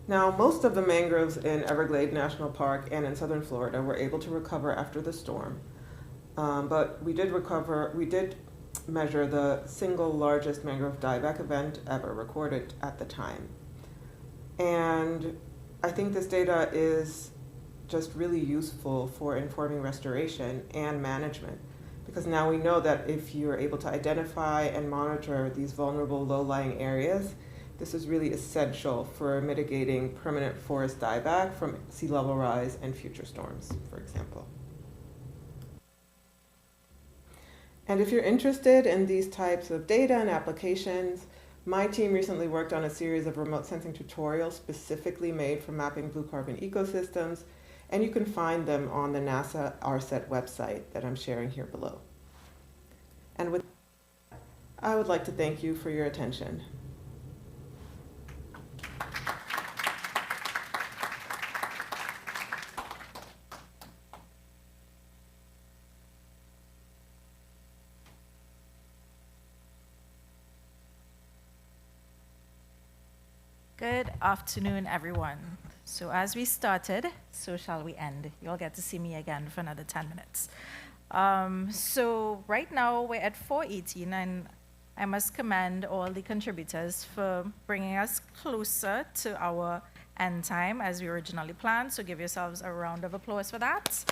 Now, most of the mangroves in Everglades National Park and in southern Florida were able to recover after the storm, but we did measure the single largest mangrove dieback event ever recorded at the time. And I think this data is just really useful for informing restoration and management, because now we know that if you're able to identify and monitor these vulnerable low-lying areas, this is really essential for mitigating permanent forest dieback from sea level rise and future storms, for example. And if you're interested in these types of data and applications, my team recently worked on a series of remote sensing tutorials specifically made for mapping blue carbon ecosystems, and you can find them on the NASA RSET website that I'm sharing here below. And with that, I would like to thank you for your attention. Good afternoon, everyone. So as we started, so shall we end. You'll get to see me again for another 10 minutes. So right now we're at 4:18, and I must commend all the contributors for bringing us closer to our end time as we originally planned. So give yourselves a round of applause for that.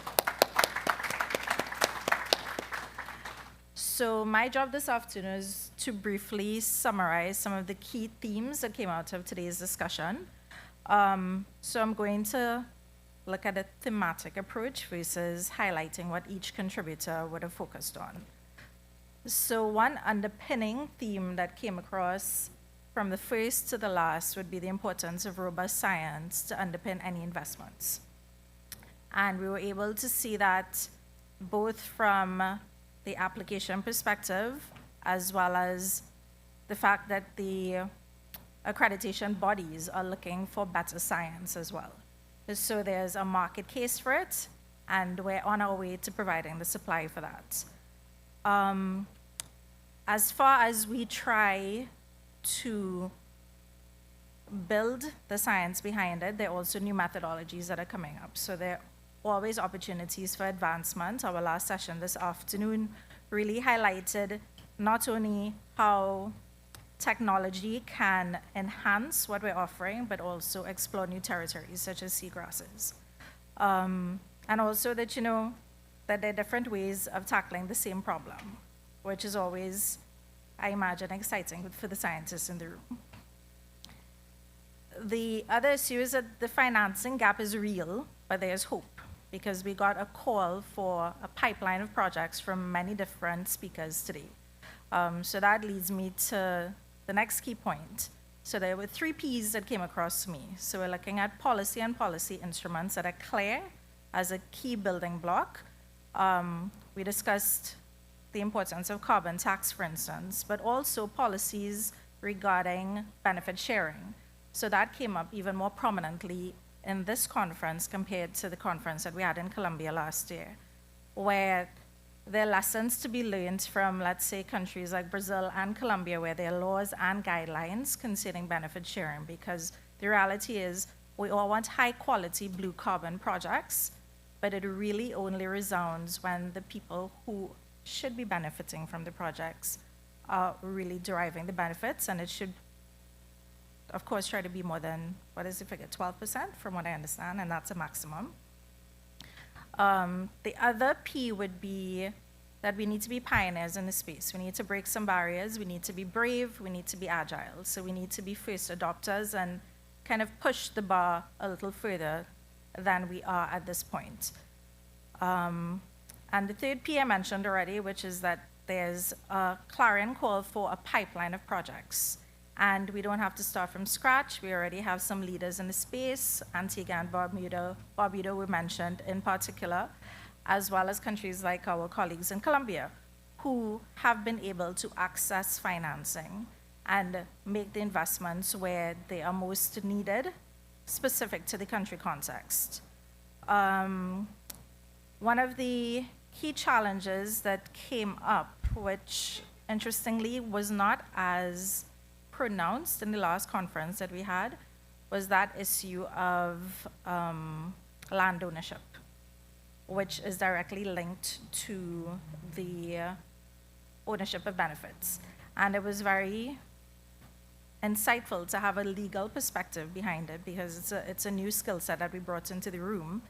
So my job this afternoon is to briefly summarize some of the key themes that came out of today's discussion. So I'm going to look at a thematic approach versus highlighting what each contributor would have focused on. So one underpinning theme that came across from the first to the last would be the importance of robust science to underpin any investments. And we were able to see that both from the application perspective as well as the fact that the accreditation bodies are looking for better science as well. So there's a market case for it, and we're on our way to providing the supply for that. As far as we try to build the science behind it, there are also new methodologies that are coming up. So there are always opportunities for advancement. Our last session this afternoon really highlighted not only how technology can enhance what we're offering, but also explore new territories such as seagrasses. And also that, that there are different ways of tackling the same problem, which is always, I imagine, exciting for the scientists in the room. The other issue is that the financing gap is real, but there's hope, because we got a call for a pipeline of projects from many different speakers today. So that leads me to the next key point. So there were 3 Ps that came across to me. So we're looking at policy and policy instruments that are clear as a key building block. We discussed the importance of carbon tax, for instance, but also policies regarding benefit sharing. So that came up even more prominently in this conference compared to the conference that we had in Colombia last year, where there are lessons to be learned from, let's say, countries like Brazil and Colombia, where there are laws and guidelines concerning benefit sharing, because the reality is we all want high-quality blue carbon projects, but it really only resounds when the people who should be benefiting from the projects are really deriving the benefits, and it should, of course, try to be more than, what is the figure, 12% from what I understand, and that's a maximum. The other P would be that we need to be pioneers in the space. We need to break some barriers. We need to be brave. We need to be agile. So we need to be first adopters and kind of push the bar a little further than we are at this point. And the third P I mentioned already, which is that there's a clarion call for a pipeline of projects. And we don't have to start from scratch. We already have some leaders in the space. Antigua and Barbuda were mentioned in particular, as well as countries like our colleagues in Colombia, who have been able to access financing and make the investments where they are most needed, specific to the country context. One of the key challenges that came up, which interestingly was not as pronounced in the last conference that we had, was that issue of land ownership, which is directly linked to the ownership of benefits. And it was very insightful to have a legal perspective behind it, because it's a new skill set that we brought into the room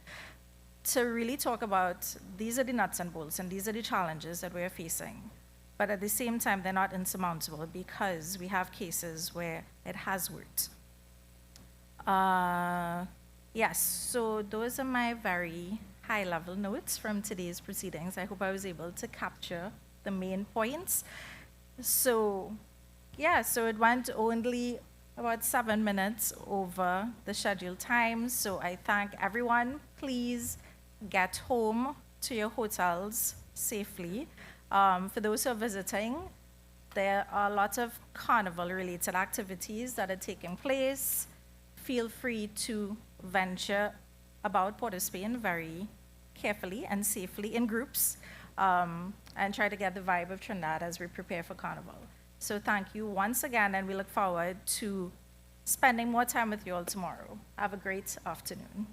to really talk about these are the nuts and bolts and these are the challenges that we're facing. But at the same time, they're not insurmountable because we have cases where it has worked. Yes, so those are my very high-level notes from today's proceedings. I hope I was able to capture the main points. So, yeah, so it went only about 7 minutes over the scheduled time. So I thank everyone. Please get home to your hotels safely. For those who are visiting, there are lots of carnival-related activities that are taking place. Feel free to venture about Port of Spain very carefully and safely in groups, and try to get the vibe of Trinidad as we prepare for Carnival. So thank you once again, and we look forward to spending more time with you all tomorrow. Have a great afternoon.